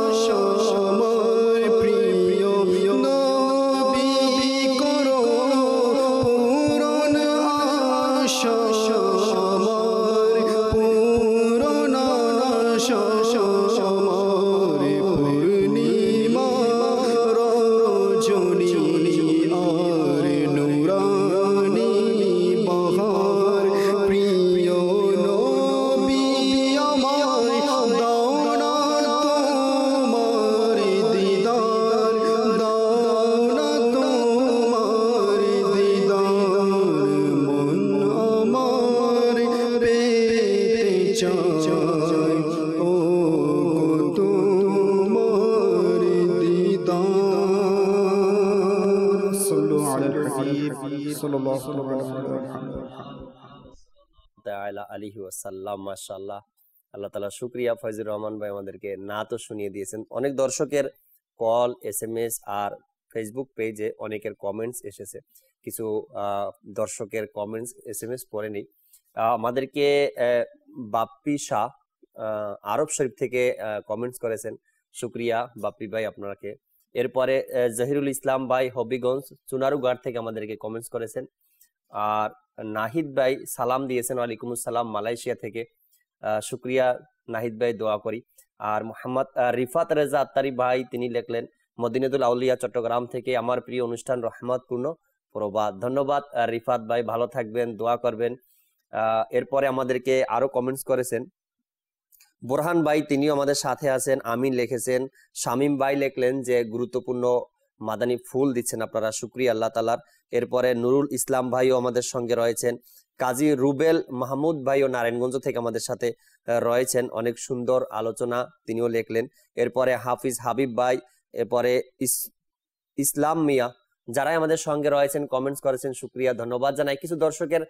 আমার প্রিয় নবী করো পূরণ আশা আমার পূরণ আশা আমার পূর্ণিমা রজনী আর নুরানি বাহার প্রিয় নবী আমায় দাও না তোমার দিদার দাও না তোমার দিদার মন আমার পেতে চায় ও গো তোমার দিদার সাল্লু আলাল হাবিব সাল্লাল্লাহু তাআলা আলাইহি ওয়াসাল্লাম। মাশাআল্লাহ, আল্লাহ তাআলা শুকরিয়া। ফয়জুর রহমান ভাই আমাদেরকে নাতও শুনিয়ে দিয়েছেন। অনেক দর্শকের কল, SMS আর ফেসবুক পেজে অনেকের কমেন্টস এসেছে। কিছু দর্শকের কমেন্টস SMS পড়ে নেই। আমাদেরকে বাপ্পি শাহ আরব শরীফ থেকে কমেন্টস করেছেন। শুকরিয়া বাপ্পি ভাই আপনাকে। এরপরে জহিরুল ইসলাম ভাই হবিগঞ্জ চুনারুঘাট থেকে আমাদেরকে কমেন্টস করেছেন। আর নাহিদ ভাই সালাম দিয়েছেন, ওয়ালাইকুম আসসালাম, মালয়েশিয়া থেকে। শুকরিয়া নাহিদ ভাই, দোয়া করি। আর মোহাম্মদ রিফাত রেজা আত্তারি ভাই তিনি লিখলেন মদিনাতুল আউলিয়া চট্টগ্রাম থেকে, আমার প্রিয় অনুষ্ঠান রহমতপূর্ণ প্রবাদ। ধন্যবাদ রিফাত ভাই, ভালো থাকবেন, দোয়া করবেন। এরপরে আমাদেরকে আরো কমেন্টস করেছেন বোরহান ভাই, তিনিও আমাদের সাথে আছেন, আমিন লিখেছেন। শামীম ভাই লিখলেন যে গুরুত্বপূর্ণ মাদানী ফুল দিচ্ছেন আপনারা, শুকরিয়া আল্লাহ তাআলার। এরপরে নুরুল ইসলাম ভাইও আমাদের সঙ্গে রয়েছেন। কাজী রুবেল মাহমুদ ভাইও নারায়ণগঞ্জ থেকে আমাদের সাথে রয়েছেন, অনেক সুন্দর আলোচনা তিনিও লিখলেন। এরপরে হাফিজ হাবিব ভাই, এরপরে ইসলাম মিয়া, যারাই আমাদের সঙ্গে রয়েছেন কমেন্টস করেছেন, শুক্রিয়া, ধন্যবাদ জানাই। কিছু দর্শকের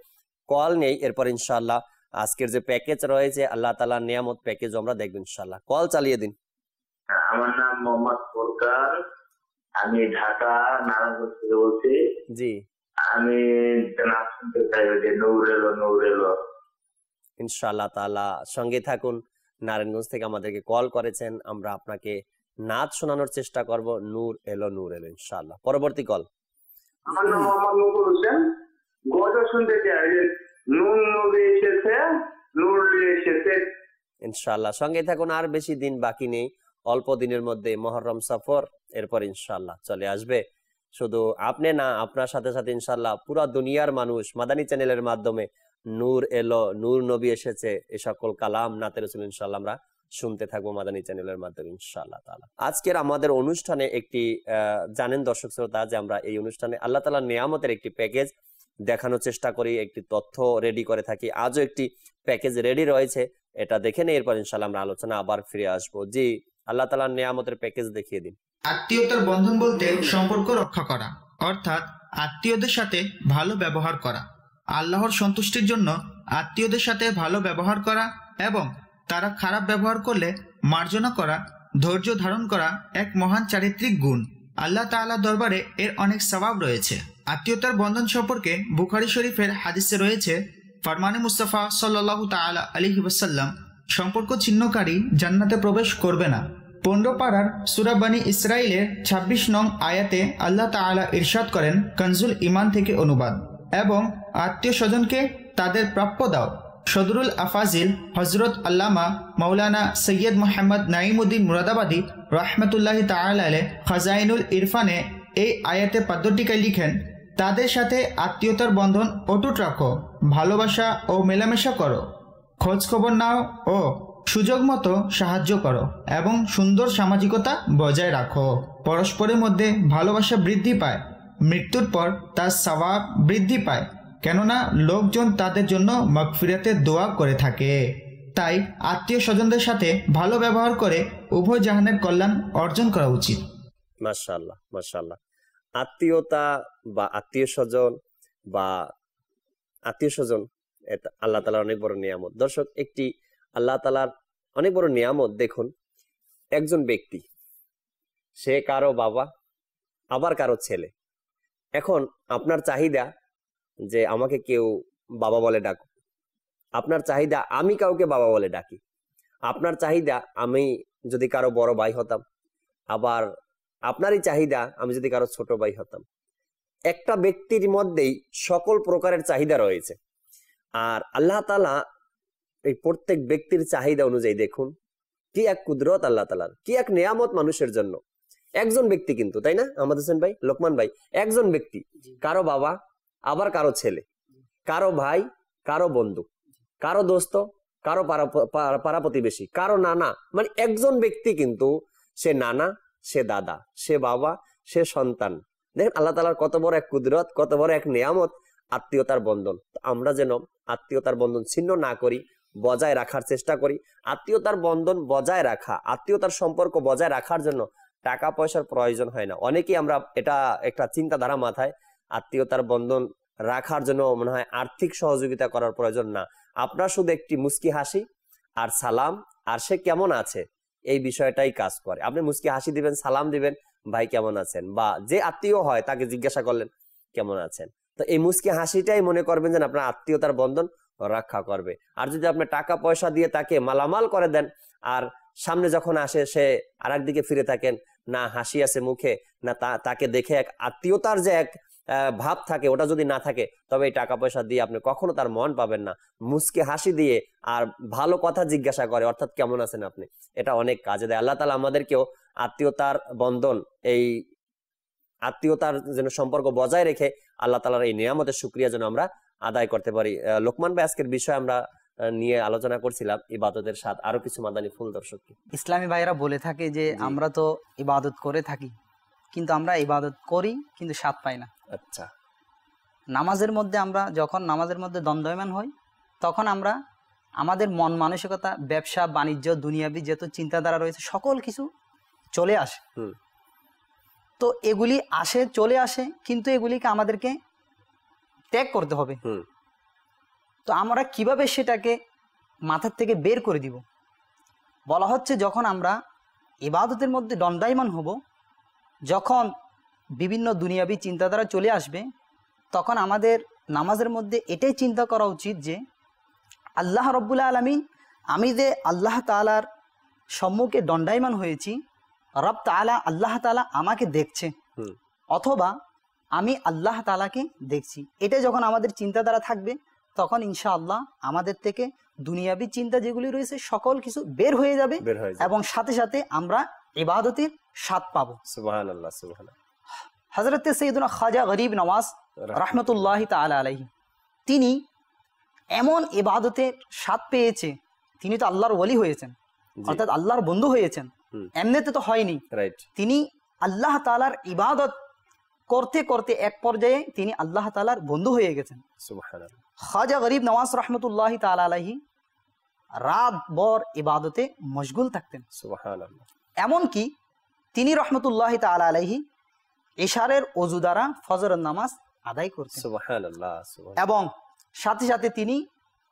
কল নেই, এরপর ইনশাআল্লাহ আজকের যে প্যাকেজ রয়েছে আল্লাহ তাআলার নিয়ামত প্যাকেজ আমরা দেখব ইনশাআল্লাহ। কল চালিয়ে দিন। আমার নাম মোহাম্মদ ফোরকান, আমি ঢাকা নারায়ণগঞ্জ থেকে বলছি। জি, আমি নাচ শুনতে চাই, যে নূর এলো নূর এলো। ইনশাআল্লাহ তাআলা সঙ্গে থাকুন। নারায়ণগঞ্জ থেকে আমাদেরকে কল করেছেন, আমরা আপনাকে নাচ শোনানোর চেষ্টা করব। নূর এলো ইনশাআল্লাহ। পরবর্তী কল। আমার নাম মোহাম্মদ নূর হোসেন, গজল শুনতে চাই, যে নূর নূরে এসেছে, নূর এসেছে। ইনশাআল্লাহ সঙ্গে থাকুন, আর বেশি দিন বাকি নেই, অল্প দিনের মধ্যে মুহররম সফর, এরপর ইনশাআল্লাহ চলে আসবে। শুধু আপনি না, আপনার সাথে সাথে ইনশাআল্লাহ পুরো দুনিয়ার মানুষ মাদানী চ্যানেলের মাধ্যমে নূর এলো, নূর নবী এসেছে, এই সকল কালাম নাতে রাসূল ইনশাআল্লাহ আমরা শুনতে থাকবো মাদানী চ্যানেলের মাধ্যমে ইনশাআল্লাহ তাআলা। আজকের আমাদের অনুষ্ঠানে একটি জানেন দর্শক শ্রোতা যে আমরা এই অনুষ্ঠানে আল্লাহ তাআলার নিয়ামতের একটি প্যাকেজ দেখানোর চেষ্টা করি, একটি তথ্য রেডি করে থাকি। আজও একটি প্যাকেজ রেডি রয়েছে, এটা দেখে নিয়ে এরপর ইনশাআল্লাহ আমরা আলোচনা আবার ফিরে আসবো। জি, আল্লাহ তাআলার নিয়ামতের প্যাকেজ দেখিয়ে দিন। আত্মীয়তার বন্ধন বলতে সম্পর্ক রক্ষা করা, অর্থাৎ আত্মীয়দের সাথে ভালো ব্যবহার করা, আল্লাহর সন্তুষ্টির জন্য আত্মীয়দের সাথে ভালো ব্যবহার করা এবং তারা খারাপ ব্যবহার করলে মার্জনা করা, ধৈর্য ধারণ করা এক মহান চারিত্রিক গুণ। আল্লাহ তাআলার দরবারে এর অনেক সওয়াব রয়েছে। আত্মীয়তার বন্ধন সম্পর্কে বুখারী শরীফের হাদিসে রয়েছে, ফরমানে মুস্তাফা সাল্লাল্লাহু তাআলা আলাইহি ওয়াসাল্লাম, সম্পর্ক ছিন্নকারী জান্নাতে প্রবেশ করবে না। 15 পারার সূরা বনী ইসরাইলের 26 নং আয়াতে আল্লাহ তাআলা ইরশাদ করেন, কনজুল ঈমান থেকে অনুবাদ, এবং আত্মীয় স্বজনকে তাদের প্রাপ্য দাও। সদরুল আফাজিল হজরত আল্লামা মাওলানা সৈয়দ মোহাম্মদ নাঈমুদ্দিন মুরাদাবাদী রহমতুল্লাহি তাআলা আলাইহি খাজাইনুল ইরফানে এই আয়াতে পাদ্যটিকায় লিখেন, তাদের সাথে আত্মীয়তার বন্ধন অটুট রাখো, ভালোবাসা ও মেলামেশা করো, খোঁজ খবর নাও ও সুযোগ মতো সাহায্য করো এবং সুন্দর সামাজিকতা বজায় রাখো। পরস্পরের মধ্যে ভালোবাসা বৃদ্ধি পায়, মৃত্যুর পর তার সওয়াব বৃদ্ধি পায়, কেননা লোকজন তাদের জন্য মাগফিরাতের দোয়া করে থাকে। তাই আত্মীয় স্বজনদের সাথে ভালো ব্যবহার করে উভয় জাহানের কল্যাণ অর্জন করা উচিত। মাশাআল্লাহ মাশাআল্লাহ। আত্মীয়তা বা আত্মীয় স্বজন এটা আল্লাহ তাআলার অনেক বড় নিয়ামত। দর্শক, একটি আল্লাহ তাআলার অনেক বড় নিয়ামত দেখুন, একজন ব্যক্তি, সে কারো বাবা আবার কারো ছেলে। এখন আপনার চাহিদা যে আমাকে কেউ বাবা বলে ডাকো, আপনার চাহিদা আমি কাউকে বাবা বলে ডাকি, আপনার চাহিদা আমি যদি কারো বড় ভাই হতাম, আবার আপনারই চাহিদা আমি যদি কারো ছোট ভাই হতাম। একটা ব্যক্তির মধ্যেই সকল প্রকারের চাহিদা রয়েছে, আর আল্লাহ তাআলা এই প্রত্যেক ব্যক্তির চাহিদা অনুযায়ী দেখুন কি এক কুদরত আল্লাহ তাআলার, কি এক নিয়ামত মানুষের জন্য। একজন ব্যক্তি কিন্তু, তাই না আমাদের হোসেন ভাই, লোকমান ভাই, একজন ব্যক্তি, কারো বাবা আবার কারো ছেলে, কারো ভাই, কারো বন্ধু, কারো দোস্ত, কারো পাড়া প্রতিবেশী, কারো নানা, মানে একজন ব্যক্তি কিন্তু সে নানা, সে দাদা, সে বাবা, সে সন্তান। দেখেন আল্লাহ তাআলার কত বড় এক কুদরত, কত বড় এক নিয়ামত আত্মীয়তার বন্ধন। আমরা যেন আত্মীয়তার বন্ধন ছিন্ন না করি, বজায় রাখার চেষ্টা করি। আত্মীয়তার বন্ধন বজায় রাখা, আত্মীয়তার সম্পর্ক বজায় রাখার জন্য টাকা পয়সার প্রয়োজন হয় না। অনেকেই আমরা এটা একটা চিন্তাধারা মাথায়, আত্মীয়তার বন্ধন রাখার জন্য মনে হয় আর্থিক সহযোগিতা করার প্রয়োজন না। আপনার শুধু একটি মুস্কি হাসি আর সালাম, আর সে কেমন আছে এই বিষয়টাই কাজ করে। আপনি মুস্কি হাসি দিবেন, সালাম দিবেন, ভাই কেমন আছেন, বা যে আত্মীয় হয় তাকে জিজ্ঞাসা করলেন কেমন আছেন। তো এই মুস্কি হাসিটাই মনে করবেন যে আপনার আত্মীয়তার বন্ধন রক্ষা করবে। আর যদি আপনি টাকা পয়সা দিয়ে তাকে মালামাল করে দেন, আর সামনে যখন আসে সে আর একদিকে ফিরে থাকেন, না হাসি আছে মুখে, না তাকে দেখে এক আত্মীয়তার যে এক ভাব থাকে ওটা যদি না থাকে, তবে এই টাকা পয়সা দিয়ে আপনি কখনো তার মন পাবেন না। মুস্কি হাসি দিয়ে আর ভালো কথা জিজ্ঞাসা করে, অর্থাৎ কেমন আছেন আপনি, এটা অনেক কাজে দেয়। আল্লাহ তাআলা আমাদেরকেও আত্মীয়তার বন্ধন, এই আত্মীয়তার যেন সম্পর্ক বজায় রেখে আল্লাহ তাআলার এই নিয়ামতের শুকরিয়া যেন আমরা আদায় করতে পারি। লোকমান ভাই, আজকের বিষয় আমরা নিয়ে আলোচনা করছিলাম ইবাদতের স্বাদ। আরো কিছু মাদানী ফুল দর্শককে ইসলামী ভাইরা বলে থাকে যে আমরা তো ইবাদত করে থাকি, কিন্তু আমরা ইবাদত করি কিন্তু স্বাদ পাই না। আচ্ছা, নামাজের মধ্যে আমরা যখন নামাজের মধ্যে দ্বন্দ্বয়মান হই, তখন আমরা আমাদের মন মানসিকতা, ব্যবসা বাণিজ্য, দুনিয়াবি যত চিন্তাধারা রয়েছে সকল কিছু চলে আসে। তো এগুলি আসে, চলে আসে, কিন্তু এগুলিকে আমাদেরকে ত্যাগ করতে হবে। তো আমরা কিভাবে সেটাকে মাথার থেকে বের করে দিব? বলা হচ্ছে যখন আমরা ইবাদতের মধ্যে দণ্ডায়মান হব, যখন বিভিন্ন দুনিয়াবি চিন্তাধারা চলে আসবে, তখন আমাদের নামাজের মধ্যে এটাই চিন্তা করা উচিত যে আল্লাহ রব্বুল আলামিন, আমি যে আল্লাহ তাআলার সম্মুখে দণ্ডায়মান হয়েছি, রব তাআলা, আল্লাহ তাআলা আমাকে দেখছে, অথবা আমি আল্লাহ তাআলাকে দেখছি। এটা যখন আমাদের চিন্তাধারা থাকবে, তখন ইনশাআল্লাহ আমাদের থেকে দুনিয়াবি চিন্তা যেগুলি রয়েছে সকল কিছু বের হয়ে যাবে এবং সাথে সাথে আমরা ইবাদতের স্বাদ পাবো। সুবহানাল্লাহ, সুবহানাল্লাহ। হযরত সাইয়্যিদুনা খাজা গরিব নওয়াজ রাহমাতুল্লাহি তাআলা আলাইহি, তিনি এমন ইবাদতের স্বাদ পেয়েছে, তিনি তো আল্লাহর ওলি হয়েছেন, অর্থাৎ আল্লাহর বন্ধু হয়েছেন, এমনিতে তো হয়নি। তিনি আল্লাহ তাআলার ইবাদত করতে করতে এক পর্যায়ে তিনি আল্লাহ তাআলার বন্ধু হয়ে গেছেন। সুবহানাল্লাহ। খাজা গরিব নওয়াজ রাহমাতুল্লাহি তাআলা আলাইহি রাত ভর ইবাদতে মশগুল থাকতেন। সুবহানাল্লাহ। এমনকি তিনি রহমতুল্লাহি তাআলা আলাইহি ইশারের ওযু দ্বারা ফজরের নামাজ আদায় করতেন। সুবহানাল্লাহ। এবং সাথে সাথে তিনি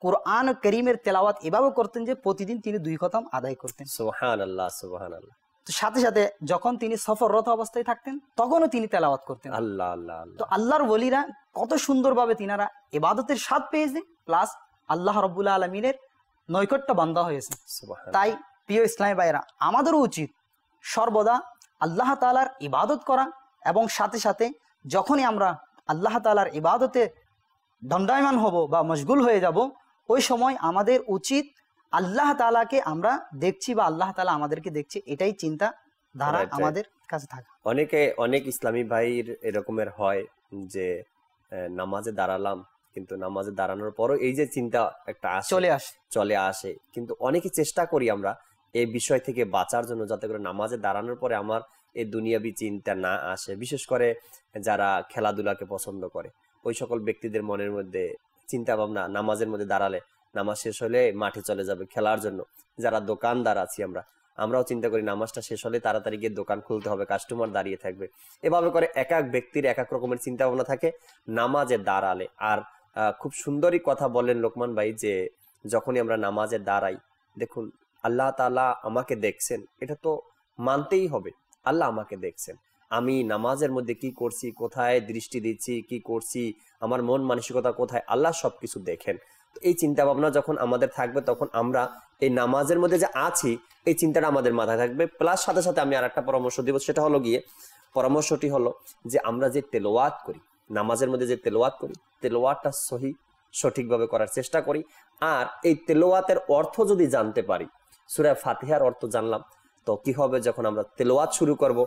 কুরআন কারীমের তেলাওয়াত এভাবে করতেন যে প্রতিদিন তিনি 2 খতম আদায় করতেন। সুবহানাল্লাহ, সুবহানাল্লাহ। তো সাথে সাথে যখন তিনি সফররত অবস্থায় থাকতেন, তখনও তিনি তেলাওয়াত করতেন। আল্লাহ আল্লাহ। তো আল্লাহর ওলিরা কত সুন্দরভাবে তিনারা ইবাদতের স্বাদ পেয়েছে, প্লাস আল্লাহ রাব্বুল আলামিনের নৈকট্য বান্দা হয়েছে। তাই প্রিয় ইসলামী ভাইরা, আমাদেরও উচিত সর্বদা আল্লাহ তাআলার ইবাদত করা, এবং সাথে সাথে যখনই আমরা আল্লাহ তাআলার ইবাদতে দণ্ডায়মান হব বা মশগুল হয়ে যাব, ওই সময় আমাদের উচিত আল্লাহ তাআলাকে আমরা দেখছি বা আল্লাহ তাআলা আমাদেরকে দেখছে, এটাই চিন্তা ধারা আমাদের কাছে থাকে। অনেক ইসলামী ভাইয়ের এরকমের হয় যে নামাজে দাঁড়ালাম, কিন্তু নামাজে দাঁড়ানোর পরও এই যে চিন্তা একটা চলে আসে, কিন্তু অনেকে চেষ্টা করি আমরা এই বিষয় থেকে বাঁচার জন্য, যাতে করে নামাজে দাঁড়ানোর পরে আমার এই দুনিয়াবি চিন্তা না আসে। বিশেষ করে যারা খেলাধুলাকে পছন্দ করে, ওই সকল ব্যক্তিদের মনের মধ্যে চিন্তা ভাবনা নামাজের মধ্যে দাঁড়ালে নামাজ শেষ হলে মাঠে চলে যাবে খেলার জন্য। যারা দোকানদার আছি আমরাও চিন্তা করি নামাজটা শেষ হলে তাড়াতাড়ি গিয়ে দোকান খুলতে হবে, কাস্টমার দাঁড়িয়ে থাকবে। এভাবে করে এক এক ব্যক্তির এক এক রকমের চিন্তা ভাবনা থাকে নামাজে দাঁড়ালে। আর খুব সুন্দরই কথা বললেন লোকমান ভাই যে যখনই আমরা নামাজে দাঁড়াই, দেখুন আল্লাহ তাআলা আমাকে দেখছেন, এটা তো মানতেই হবে। আল্লাহ আমাকে দেখছেন, আমি নামাজের মধ্যে কি করছি, কোথায় দৃষ্টি দিচ্ছি, কি করছি, আমার মন মানসিকতা কোথায়, আল্লাহ সবকিছু দেখেন। এই চিন্তা ভাবনা যখন আমাদের থাকবে, তখন আমরা এই নামাজের মধ্যে যে আছি এই চিন্তাটা আমাদের মাথায় থাকবে। প্লাস সাথে সাথে আমি আর একটা পরামর্শ দিব, সেটা হলো গিয়ে পরামর্শটি হলো যে আমরা যে তেলাওয়াত করি, নামাজের মধ্যে যে তেলাওয়াত করি, তেলাওয়াতটা সঠিকভাবে করার চেষ্টা করি। আর এই তেলাওয়াতের অর্থ যদি জানতে পারি, সূরা ফাতিহার অর্থ জানলাম, তো কি হবে যখন আমরা তেলাওয়াত শুরু করব,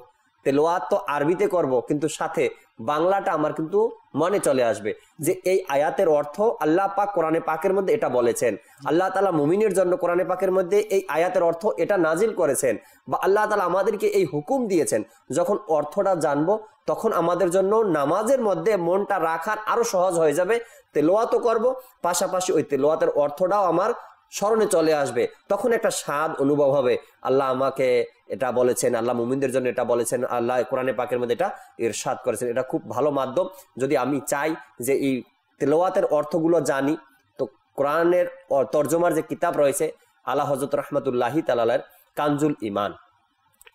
তেলাওয়াত তো আরবিতে করব, কিন্তু সাথে বাংলাটা আমার কিন্তু মনে চলে আসবে যে এই আয়াতের অর্থ আল্লাহ পাক কোরআনে পাকের মধ্যে এটা বলেছেন, আল্লাহ তাআলা মুমিনের জন্য কোরআনে পাকের মধ্যে এই আয়াতের অর্থ এটা নাজিল করেছেন, বা আল্লাহ তাআলা আমাদেরকে এই হুকুম দিয়েছেন। যখন অর্থটা জানবো, তখন আমাদের জন্য নামাজের মধ্যে মনটা রাখার আরো সহজ হয়ে যাবে। তেলাওয়াতও করব, পাশাপাশি ওই তেলাওয়াতের অর্থটাও আমার স্মরণে চলে আসবে। তখন একটা স্বাদ অনুভব হবে, আল্লাহ আমাকে এটা বলেছেন, আল্লাহ মুমিনদের জন্য এটা বলেছেন, আল্লাহ কোরআনে পাকের মধ্যে এটা ইরশাদ করেছেন। এটা খুব ভালো মাধ্যম। যদি আমি চাই যে এই তেলাওয়াতের অর্থগুলো জানি, তো কোরআনের তরজমার যে কিতাব রয়েছে আলা হযরত রাহমাতুল্লাহি তাআলা কানজুল ঈমান,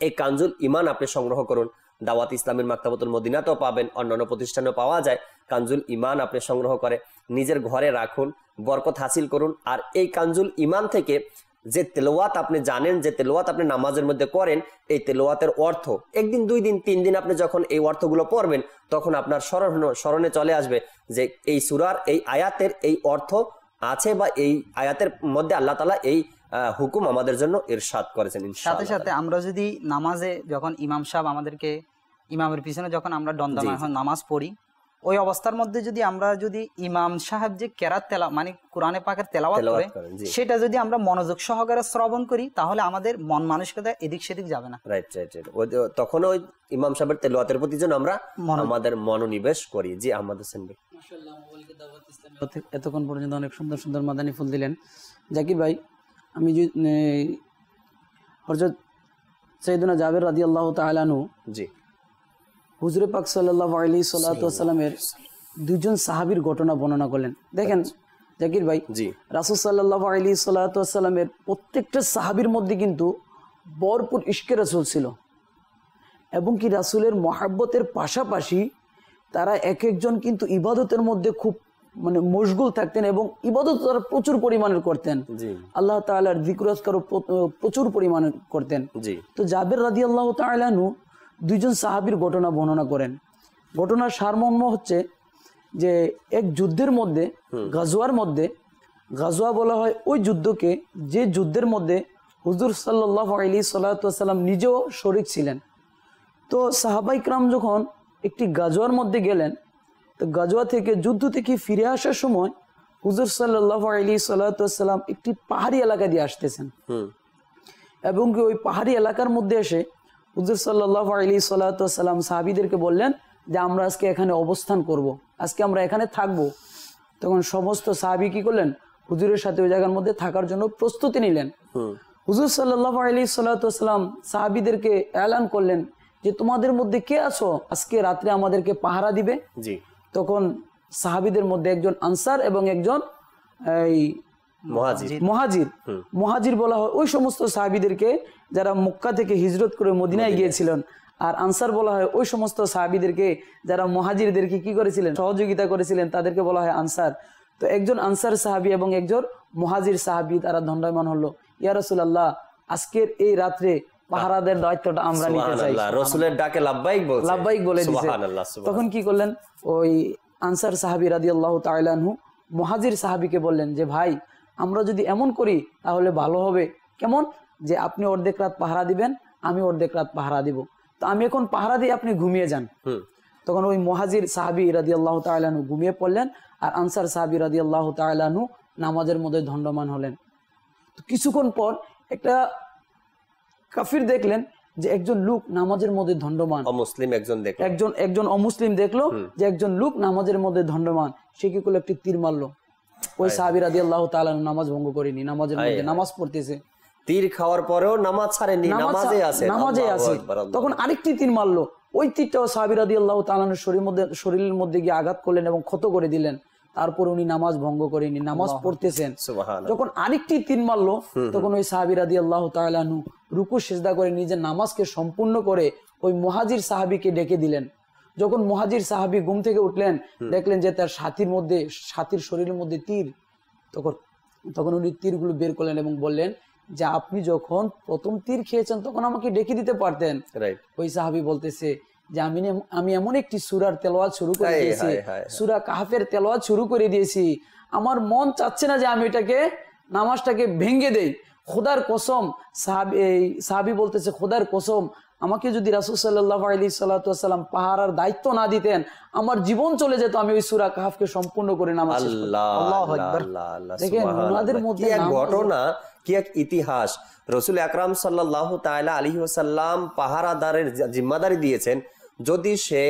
এই কানজুল ঈমান আপনি সংগ্রহ করুন। দাওয়াত ইসলামের মাকতাবাতুল মদিনাতেও পাবেন, অন্যান্য প্রতিষ্ঠানেও পাওয়া যায়। কানজুল ঈমান আপনি সংগ্রহ করে নিজের ঘরে রাখুন, বরকত হাসিল করুন। আর এই কানজুল ঈমান থেকে যে তেলাওয়াত আপনি জানেন, যে তেলাওয়াত আপনি নামাজের মধ্যে করেন, এই তেলাওয়াতের অর্থ একদিন, 2 দিন, 3 দিন আপনি যখন এই অর্থগুলো পড়বেন, তখন আপনার স্মরণে চলে আসবে যে এই সূরার এই আয়াতের এই অর্থ আছে, বা এই আয়াতের মধ্যে আল্লাহ তাআলা এই হুকুম আমাদের জন্য ইরশাদ করেছেন। সাথে সাথে আমরা যদি নামাজে যখন ইমাম সাহেব আমাদেরকে, ইমামের পিছনে যখন আমরা দণ্ডায়মান নামাজ পড়ি, ওই অবস্থার মধ্যে যদি আমরা যদি ইমাম সাহেব যে কেরাত তেলা মানে কোরআনে পাকের তেলাওয়াত করে সেটা যদি আমরা মনোযোগ সহকারে শ্রবণ করি তাহলে আমাদের মন মানসিকতা এদিক সেদিক যাবে না। Right right right. তখন ওই ইমাম সাহেবের তেলাওয়াতের প্রতি যেন আমরা আমাদের মনোনিবেশ করি। জি আহমদ হোসেন ভাই। মাশাআল্লাহ, মোবাইলকে দাওয়াত ইসলামে এতক্ষণ পর্যন্ত অনেক সুন্দর সুন্দর মাদানী ফুল দিলেন। জাকির ভাই, আমি হযরত সাইয়েদনা জাবের রাদিয়াল্লাহু তাআলা আনহু জি হুজুরে পাক সাল্লাল্লাহু আলাইহি ওয়াসাল্লামের দুজন সাহাবীর ঘটনা বর্ণনা করলেন। দেখেন জাকির ভাই, জি রাসূল সাল্লাল্লাহু আলাইহি ওয়াসাল্লামের প্রত্যেকটা সাহাবীর মধ্যে কিন্তু ভরপুর ইশকে রাসূল ছিল এবং কি রাসূলের মহব্বতের পাশাপাশি তারা এক একজন কিন্তু ইবাদতের মধ্যে খুব মানে মশগুল থাকতেন এবং ইবাদত তারা প্রচুর পরিমাণের করতেন। আল্লাহ তাআলার যিকর আজকার প্রচুর পরিমাণে করতেন। তো জাবের রাদিয়াল্লাহু তাআলা আনহু দুইজন সাহাবীর ঘটনা বর্ণনা করেন। ঘটনার সারমর্ম হচ্ছে যে এক যুদ্ধের মধ্যে গাজওয়ার মধ্যে, গাজওয়া বলা হয় ওই যুদ্ধকে যে যুদ্ধের মধ্যে হুজুর সাল্লাল্লাহু আলাইহি ওয়াসাল্লাম নিজেও শরীক ছিলেন। তো সাহাবাই کرام যখন একটি গাজওয়ার মধ্যে গেলেন, তো গাজওয়া থেকে যুদ্ধ থেকে ফিরে আসার সময় হুজুর সাল্লাল্লাহু আলাইহি ওয়াসাল্লাম একটি পাহাড়ি এলাকা দিয়ে আসতেছেন এবং কি ওই পাহাড়ি এলাকার মধ্যে এসে হুজুর সাল্লাল্লাহু আলাইহি ওয়াসাল্লাম সাহাবীদেরকে বললেন যে আমরা আজকে এখানে অবস্থান করব, আজকে আমরা এখানে থাকব। তখন সমস্ত সাহাবী কি করলেন, হুজুরের সাথে ওই জায়গার মধ্যে থাকার জন্য প্রস্তুতি নিলেন। হুজুর সাল্লাল্লাহু আলাইহি ওয়াসাল্লাম সাহাবীদেরকে এলান করলেন যে তোমাদের মধ্যে কে আছো আজকে রাত্রে আমাদেরকে পাহারা দিবে। তখন সাহাবীদের মধ্যে একজন আনসার এবং একজন এই মুহাজির বলা হয় ওই সমস্ত সাহাবীদেরকে যারা মক্কা থেকে হিজরত করে মদিনায় গিয়েছিলেন, আর আনসার বলা হয় ওই সমস্ত সাহাবীদেরকে যারা মুহাজিরদেরকে কি করেছিলেন, সহযোগিতা করেছিলেন, তাদেরকে বলা হয় আনসার। তো একজন আনসার সাহাবী এবং একজন মুহাজির সাহাবী তারা দণ্ডায়মান হলো, ইয়া রাসূলুল্লাহ আজকের এই রাত্রে পাহারাদের দায়িত্বটা আমরা নিতে চাই। রাসূলের ডাকে লাব্বাইক বলে দিয়েছে। তখন কি করলেন, ওই আনসার সাহাবী রাদিয়াল্লাহু তাআলা আনহু মুহাজির সাহাবীকে বললেন যে ভাই আমরা যদি এমন করি তাহলে ভালো হবে। কেমন, যে আপনি অর্ধেক রাত পাহারা দিবেন, আমি অর্ধেক রাত পাহারা দিব, তো আমি এখন পাহারা দিয়ে আপনি ঘুমিয়ে যান। তখন ওই মুহাজির সাহাবী রাদিয়াল্লাহু তাআলা আনহু ঘুমিয়ে পড়লেন আর আনসার সাহাবী রাদিয়াল্লাহু তাআলা আনহু নামাজের মধ্যে দণ্ডমান হলেন। তো কিছুক্ষণ পর একটা কাফির দেখলেন যে একজন লোক নামাজের মধ্যে দণ্ডমান, একজন অমুসলিম দেখলো যে একজন লোক নামাজের মধ্যে দণ্ডমান। সে কি করলো, একটি তীর মারলো। ওই সাহাবী রাদিয়াল্লাহু তাআলা নামাজ ভঙ্গ করেনি, নামাজের মধ্যে নামাজ পড়তেছে, তীর খাওয়ার পরেও নামাজ ছাড়েনি, নামাজে আছে। তখন আরেকটি তীর মারলো, ওই তীরটাও সাহাবী রাদিয়াল্লাহু তাআলা শরীরের মধ্যে গিয়ে আঘাত করলেন এবং ক্ষত করে দিলেন। তারপর উনি নামাজ ভঙ্গ করেনি, নামাজ পড়তেছেন। যখন আরেকটি তীর মারলো তখন ওই সাহাবী রাদিয়াল্লাহু তাআলা আনহু রুকু সিজদা করে নিজের নামাজকে সম্পূর্ণ করে ওই মুহাজির সাহাবীকে ডেকে দিলেন। যখন মুহাজির সাহাবী ঘুম থেকে উঠলেন, দেখলেন যে তার সাথীর শরীরের মধ্যে তীর। তখন উনি তীরগুলো বের করলেন এবং বললেন যে আপনি যখন প্রথম তীর খেয়েছেন তখন আমাকে ডেকে দিতে পারতেন। ওই সাহাবী বলতেছে যে আমি এমন একটি সূরার তেলাওয়াত শুরু করে দিয়েছি, সূরা কাহফের তেলাওয়াত শুরু করে দিয়েছি, আমার মন চাচ্ছে না যে আমি এটাকে নামাজটাকে ভেঙে দেই। খোদার কসম, সাহাবী বলতেছে খোদার কসম, আমাকে যদি রাসূল সাল্লাল্লাহু আলাইহি ওয়াসাল্লাম পাহারার দায়িত্ব না দিতেন আমার জীবন চলে যেত, আমি ওই সূরা কাহফকে সম্পূর্ণ করে নামাজ শেষ করতাম। আল্লাহু আকবার। দেখেন ওনাদের মধ্যে কি এক ঘটনা, কি এক ইতিহাস। রাসূল আকরাম সাল্লাল্লাহু তাআলা আলাইহি ওয়াসাল্লাম পাহারাদারের জিম্মাদারি দিয়েছেন, যদি সে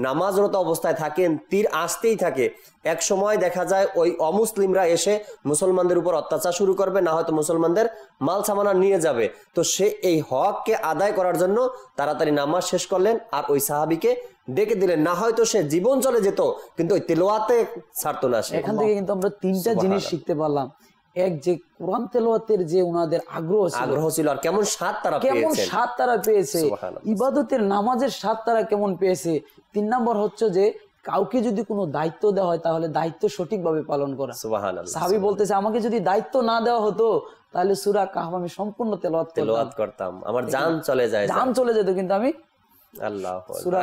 নামাজরত অবস্থায় থাকেন তীর আসতেই থাকে, এক সময় দেখা যায় ওই অমুসলিমরা এসে মুসলমানদের উপর অত্যাচার শুরু করবে, না হয়তো মুসলমানদের মাল সামানা নিয়ে যাবে। তো সে এই হককে আদায় করার জন্য তাড়াতাড়ি নামাজ শেষ করলেন আর ওই সাহাবীকে ডেকে দিলেন, না হয়তো সে জীবন চলে যেত কিন্তু ওই তেলাওয়াতে ছাড়তো না। এখান থেকে কিন্তু আমরা তিনটা জিনিস শিখতে পারলাম। এক, যে কোরআন তেলাওয়াতের যে ওনাদের আগ্রহ ছিল আর কেমন স্বাদ তারা পেয়েছে, ইবাদতের নামাজের স্বাদ তারা কেমন পেয়েছে। 3 নম্বর হচ্ছে যে কাউকে যদি কোনো দায়িত্ব দেওয়া হয় তাহলে দায়িত্ব সঠিকভাবে পালন করা। সাহাবী বলতেছে আমাকে যদি দায়িত্ব না দেওয়া হতো তাহলে সূরা কাহফ আমি সম্পূর্ণ তেলাওয়াত করতাম, আমার জান চলে যেত, কিন্তু আমি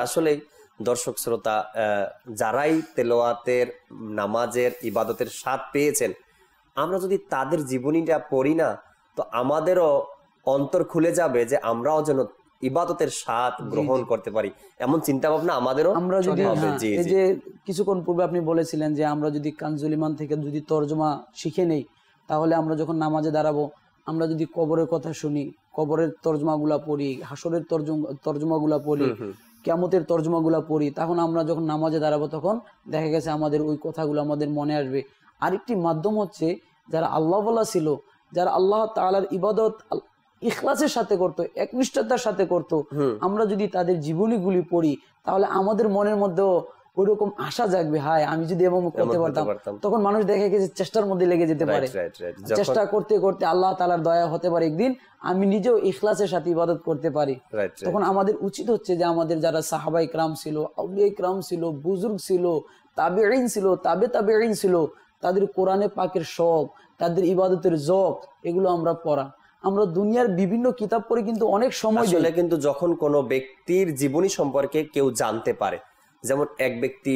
আসলে দর্শক শ্রোতা যারাই তেলাওয়াতের নামাজের ইবাদতের স্বাদ পেয়েছেন, আমরা যদি তাদের জীবনীটা পড়ি না তো আমাদেরও অন্তর খুলে যাবে যে আমরাও যেন ইবাদতের স্বাদ গ্রহণ করতে পারি, এমন চিন্তা ভাবনা আমাদেরও আমরা যদি হবে। জি এই জি যে কিছুক্ষণ পূর্বে আপনি বলেছিলেন যে আমরা যদি কানজুল ইমান থেকে যদি তর্জমা শিখে নেই, তাহলে আমরা যখন নামাজে দাঁড়াবো, আমরা যদি কবরের কথা শুনি, কবরের তর্জমাগুলা পড়ি, হাসরের তর্জমাগুলা পড়ি, কিয়ামতের তর্জমাগুলা পড়ি, তখন আমরা যখন নামাজে দাঁড়াবো তখন দেখা গেছে আমাদের ওই কথাগুলো আমাদের মনে আসবে। আরেকটি মাধ্যম হচ্ছে যারা আল্লাহ ওয়ালা ছিল, যারা আল্লাহ তাআলার ইবাদত ইখলাসের সাথে করতো, একনিষ্ঠতার সাথে করতো, আমরা যদি তাদের জীবনীগুলি পড়ি তাহলে আমাদের মনের মধ্যেও ওইরকম আশা জাগবে, হায় আমি যদি এমন করতে পারতাম। তখন মানুষ দেখে গেছে চেষ্টার মধ্যে লেগে যেতে পারে, চেষ্টা করতে করতে আল্লাহ তাআলার দয়া হতে পারে একদিন আমি নিজেও ইখলাসের সাথে ইবাদত করতে পারি। তখন আমাদের উচিত হচ্ছে যে আমাদের যারা সাহাবাই کرام ছিল, আউলিয়া کرام ছিল, বুজুর্গ ছিল, তাবেঈন ছিল, তাবেঈন ছিল, তাদের কোরআনে পাকের শখ, তাদের ইবাদতের জক, এগুলো আমরা পড়া। আমরা দুনিয়ার বিভিন্ন কিতাব পড়ে কিন্তু অনেক সময় আসলে কিন্তু যখন কোনো ব্যক্তির জীবনী সম্পর্কে কেউ জানতে পারে, যেমন এক ব্যক্তি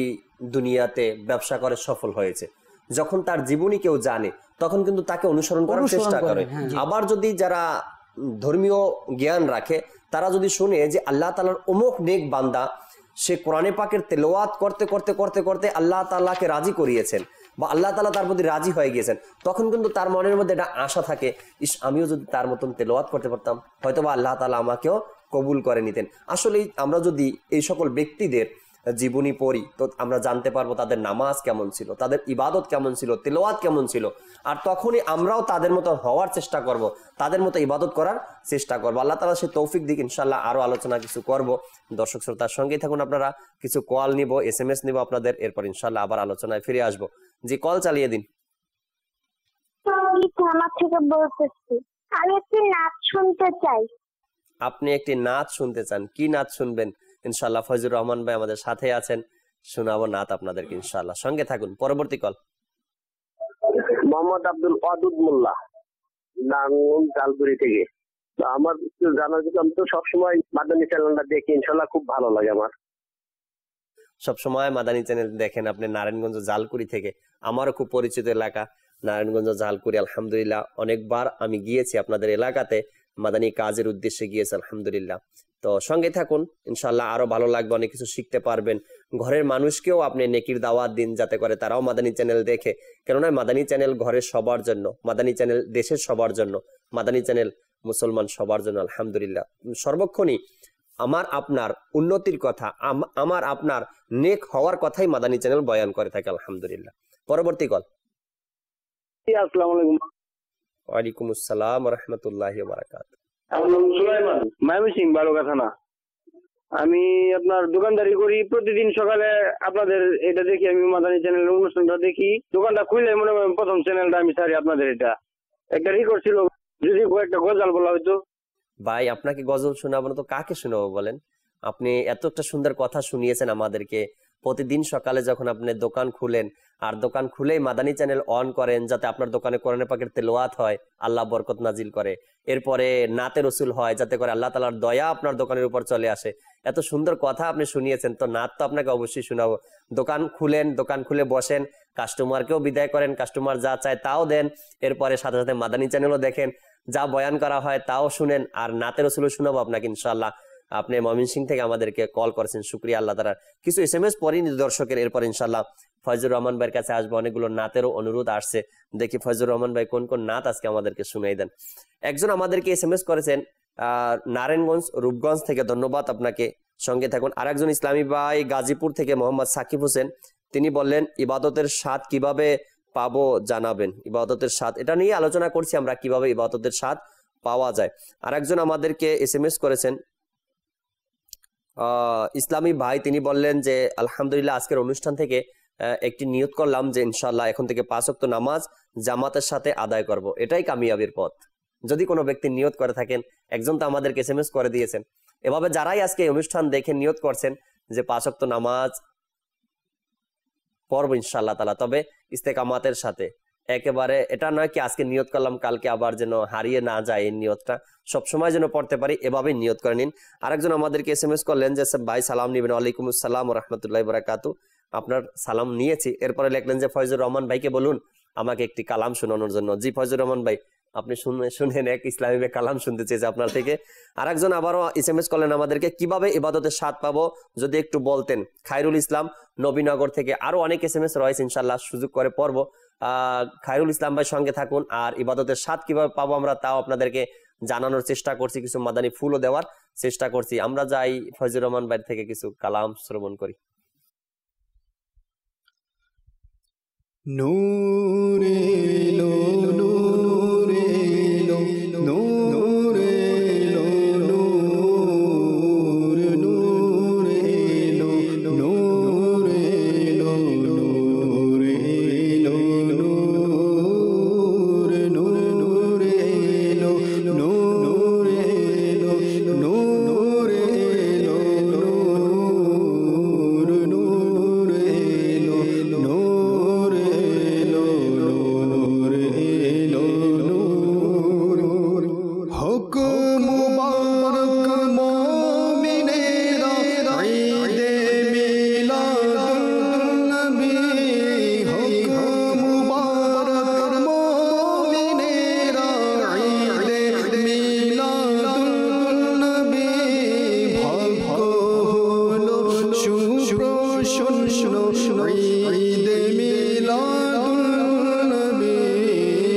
দুনিয়াতে ব্যবসা করে সফল হয়েছে, যখন তার জীবনী কেউ জানে তখন কিন্তু তাকে অনুসরণ করার চেষ্টা করে। আবার যদি যারা ধর্মীয় জ্ঞান রাখে তারা যদি শুনে যে আল্লাহ তাআলার অমুক নেক বান্দা সে কোরআনে পাকের তেলাওয়াত করতে করতে করতে করতে আল্লাহ তাআলাকে রাজি করিয়েছেন বা আল্লাহ তাআলা তার প্রতি রাজি হয়ে গিয়েছেন, তখন কিন্তু তার মনের মধ্যে একটা আশা থাকে, ইস আমিও যদি তার মতন তেলাওয়াত করতে পারতাম হয়তো বা আল্লাহ তাআলা আমাকেও কবুল করে নিতেন। আসলে আমরা যদি এই সকল ব্যক্তিদের জীবনী পড়ি তো আমরা জানতে পারবো তাদের নামাজ কেমন ছিল, তাদের ইবাদত কেমন ছিল, তেলাওয়াত কেমন ছিল, আর তখনই আমরাও তাদের মতো হওয়ার চেষ্টা করব, তাদের মতো ইবাদত করার চেষ্টা করবো। আল্লাহ তাআলা সে তৌফিক দিক। ইনশাআল্লাহ আরো আলোচনা কিছু করব। দর্শক শ্রোতার সঙ্গেই থাকুন আপনারা, কিছু কল নিব, SMS নিব আপনাদের, এরপর ইনশাআল্লাহ আবার আলোচনায় ফিরে আসবো। জি, কল চালিয়ে দিন। আমি একটি নাচ শুনতে চাই। আপনি একটি নাচ শুনতে চান, কি নাচ শুনবেন? ইনশাআল্লাহ ফয়জুর রহমান ভাই আমাদের সাথে আছেন, শোনাবো নাত আপনাদেরকে ইনশাআল্লাহ। সঙ্গে থাকুন। পরবর্তী কল মোহাম্মদ আব্দুল ওয়াদুদ মোল্লা, নারায়ণগঞ্জ জালকুড়ি থেকে। তো আমার জানার জন্য আমি তো সবসময় মাদানী চ্যানেলটা দেখি, ইনশাআল্লাহ খুব ভালো লাগে আমার। সবসময় মাদানী চ্যানেল দেখেন আপনি নারায়ণগঞ্জ জালকুড়ি থেকে। আমারও খুব পরিচিত এলাকা নারায়ণগঞ্জ জালকুড়ি। আলহামদুলিল্লাহ অনেকবার আমি গিয়েছি আপনাদের এলাকাতে, মাদানী কাজের উদ্দেশ্যে গিয়েছি আলহামদুলিল্লাহ। তো সঙ্গে থাকুন ইনশাআল্লাহ, আরো ভালো লাগবে, অনেক কিছু শিখতে পারবেন। ঘরের মানুষকেও আপনি নেকির দাওয়াত দিন যাতে করে তারাও মাদানী চ্যানেল দেখে, কেননা মাদানী চ্যানেল ঘরের সবার জন্য, মাদানী চ্যানেল দেশের সবার জন্য, মাদানী চ্যানেল মুসলমান সবার জন্য। আলহামদুলিল্লাহ সর্বক্ষণই আমার আপনার উন্নতির কথা, আমার আপনার নেক হওয়ার কথাই মাদানী চ্যানেল বয়ান করে থাকে আলহামদুলিল্লাহ। পরবর্তী কল। আসসালামু আলাইকুম। ওয়ালাইকুম আসসালাম ওয়া রাহমাতুল্লাহি ওয়া বারাকাতুহু। আমার নাম সুলাইমান, ময়মনসিংহ বালুকা থানা। আমি আপনার দোকানদারি করি, প্রতিদিন সকালে আপনাদের এটা দেখি, আমি মাদানী চ্যানেলের অনুষ্ঠানটা দেখি। দোকানটা খুললে মনে হয় প্রথম চ্যানেলটা আমি ছাড়ি আপনাদের। এটা একটা রেকর্ড ছিল, যদি একটা গজল বলা হয়তো। ভাই আপনাকে গজল শোনাবো না তো কাকে শোনাবো বলেন? আপনি এত একটা সুন্দর কথা শুনিয়েছেন আমাদেরকে। প্রতিদিন সকালে যখন আপনি দোকান খুলেন আর দোকান খুলেই মাদানী চ্যানেল অন করেন যাতে আপনার দোকানে কোরআনে পাকের তেলাওয়াত হয়, আল্লাহ বরকত নাজিল করে, এরপরে নাতে রসুল হয় যাতে করে আল্লাহ তাআলার দয়া আপনার দোকানের উপর চলে আসে। এত সুন্দর কথা আপনি শুনিয়েছেন, তো নাত তো আপনাকে অবশ্যই শোনাবো। দোকান খুলেন, দোকান খুলে বসেন, কাস্টমারকেও বিদায় করেন, কাস্টমার যা চায় তাও দেন, এরপরে সাথে সাথে মাদানী চ্যানেলও দেখেন, যা বয়ান করা হয় তাও শুনেন, আর নাতে রসুলও শোনাবো আপনাকে ইনশাআল্লাহ। আপনি ময়মনসিংহ থেকে আমাদেরকে কল করেছেন, শুকরিয়া আল্লাহ তাআলার। কিছু SMS পড়ি দর্শকের, এরপর ইনশাআল্লাহ ফয়জুর রহমান ভাইয়ের কাছে আসবো। অনেকগুলো নাতেরও অনুরোধ আসছে, দেখি ফয়জুর রহমান ভাই কোন কোন নাত আজকে আমাদেরকে শুনাই দেন। একজন আমাদেরকে SMS করেছেন নারায়ণগঞ্জ রূপগঞ্জ থেকে, ধন্যবাদ আপনাকে। সঙ্গে থাকুন। আরেকজন ইসলামী ভাই গাজীপুর থেকে মোহাম্মদ সাকিব হোসেন, তিনি বললেন ইবাদতের স্বাদ কিভাবে পাবো জানাবেন। ইবাদতের স্বাদ, এটা নিয়ে আলোচনা করছি আমরা, কিভাবে ইবাদতের স্বাদ পাওয়া যায়। আরেকজন আমাদেরকে SMS করেছেন ইসলামী ভাই, তিনি বললেন যে আলহামদুলিল্লাহ আজকের অনুষ্ঠান থেকে একটি নিয়ত করলাম যে ইনশাআল্লাহ এখন থেকে 5 ওয়াক্ত নামাজ জামাতের সাথে আদায় করব। এটাই কামিয়াবির পথ। যদি কোনো ব্যক্তি নিয়ত করে থাকেন, একজন তো আমাদেরকে SMS করে দিয়েছেন, এভাবে যারাই আজকে অনুষ্ঠান দেখে নিয়ত করছেন যে 5 ওয়াক্ত নামাজ পড়ব ইনশাআল্লাহ তাআলা, তবে ইস্তেকামাতের সাথে, একেবারে এটা নয় কি আজকে নিয়ত করলাম কালকে আবার যেন হারিয়ে না যায়, এই নিয়তটা সবসময় যেন পড়তে পারি, এভাবেই নিয়ত করে নিন। আরেকজন আমাদেরকে SMS করলেন যে ভাই সালাম নিবেন। ওয়ালাইকুম আসসালাম ওয়া রাহমাতুল্লাহি ওয়া বারাকাতুহু। আপনার সালাম নিয়েছি। এরপরে লিখলেন যে ফয়জুর রহমান ভাইকে বলুন আমাকে একটি কালাম শোনানোর জন্য। জি ফয়জুর রহমান ভাই, আপনি শুনেন এক ইসলামী কালাম শুনতে চেয়েছে আপনার থেকে। আরেকজন আবারও SMS করলেন আমাদেরকে, কিভাবে ইবাদতের স্বাদ পাবো যদি একটু বলতেন। খায়রুল ইসলাম নবীনগর থেকে। আরো অনেক SMS রয়েছে, ইনশাল্লাহ সুযোগ করে পড়ব। খায়রুল ইসলাম ভাই সঙ্গে থাকুন। আর ইবাদতের স্বাদ কিভাবে পাবো আমরা তাও আপনাদেরকে জানানোর চেষ্টা করছি, কিছু মাদানী ফুলও দেওয়ার চেষ্টা করছি। আমরা যাই ফয়জুর রহমান ভাই থেকে কিছু কালাম শ্রবণ করি। নূরে লো নূরে লো নূরে লো নূরে নূরে লো নূরে লো নূরে লো নূরে নূরে লো নূরে লো নূরে লো নূরে লো নূরে হুকুম মুবারক মুমিনেরা ঈদে মিলাদুন নবী হুকুম মুবারক মুমিনেরা ঈদে মিলাদুন নবী ভাগ্য হলো সুপ্রসন্ন ঈদে মিলাদুন নবী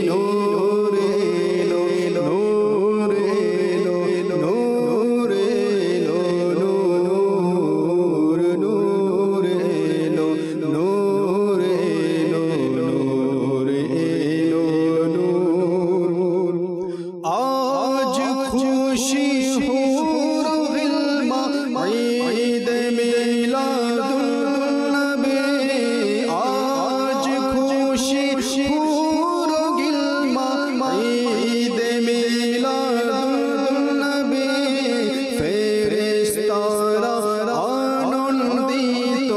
নূরে লো নূরে লো নূরে লো নূরে নূরে লো নূরে লো নূরে লো নূর আজ খুশি হুর গিলমা ঈদ মিলাদুন নবী আজ খুশি হুর গিলমা ঈদ মিলাদুন নবী ফেরেশতারা আনন্দিত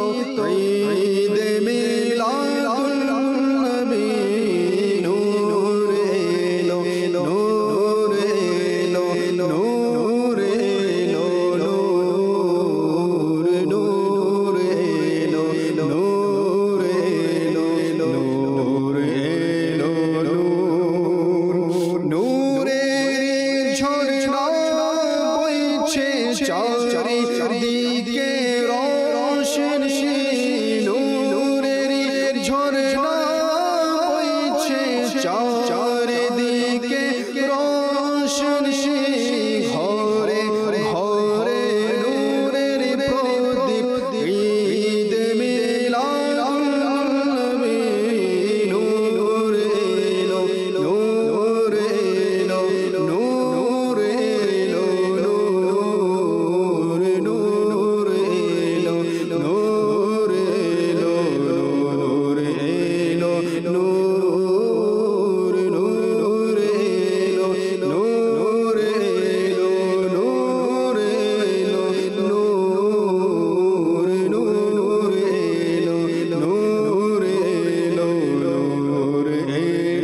ঈদ মিলাদুন নবী নূরে লো নূরে লো নূরে লো নূরে নূরে লো নূরে লো নূরে লো নূরের ঝর্ণা বইছে চারিদিকে রোশনি নূরের ঝর্ণা বইছে চারিদিকে রোশনি ঘরে ঘরে নূরের প্রদীপ ঈদ মিলাদুন নবী নূরে লো নূরে লো নূরে লো নূরে নূরে লো নূরে লো নূরে লো নূরে নূরে লো নূরে লো নূরে লো নূরে নূরে লো নূরে লো নূরে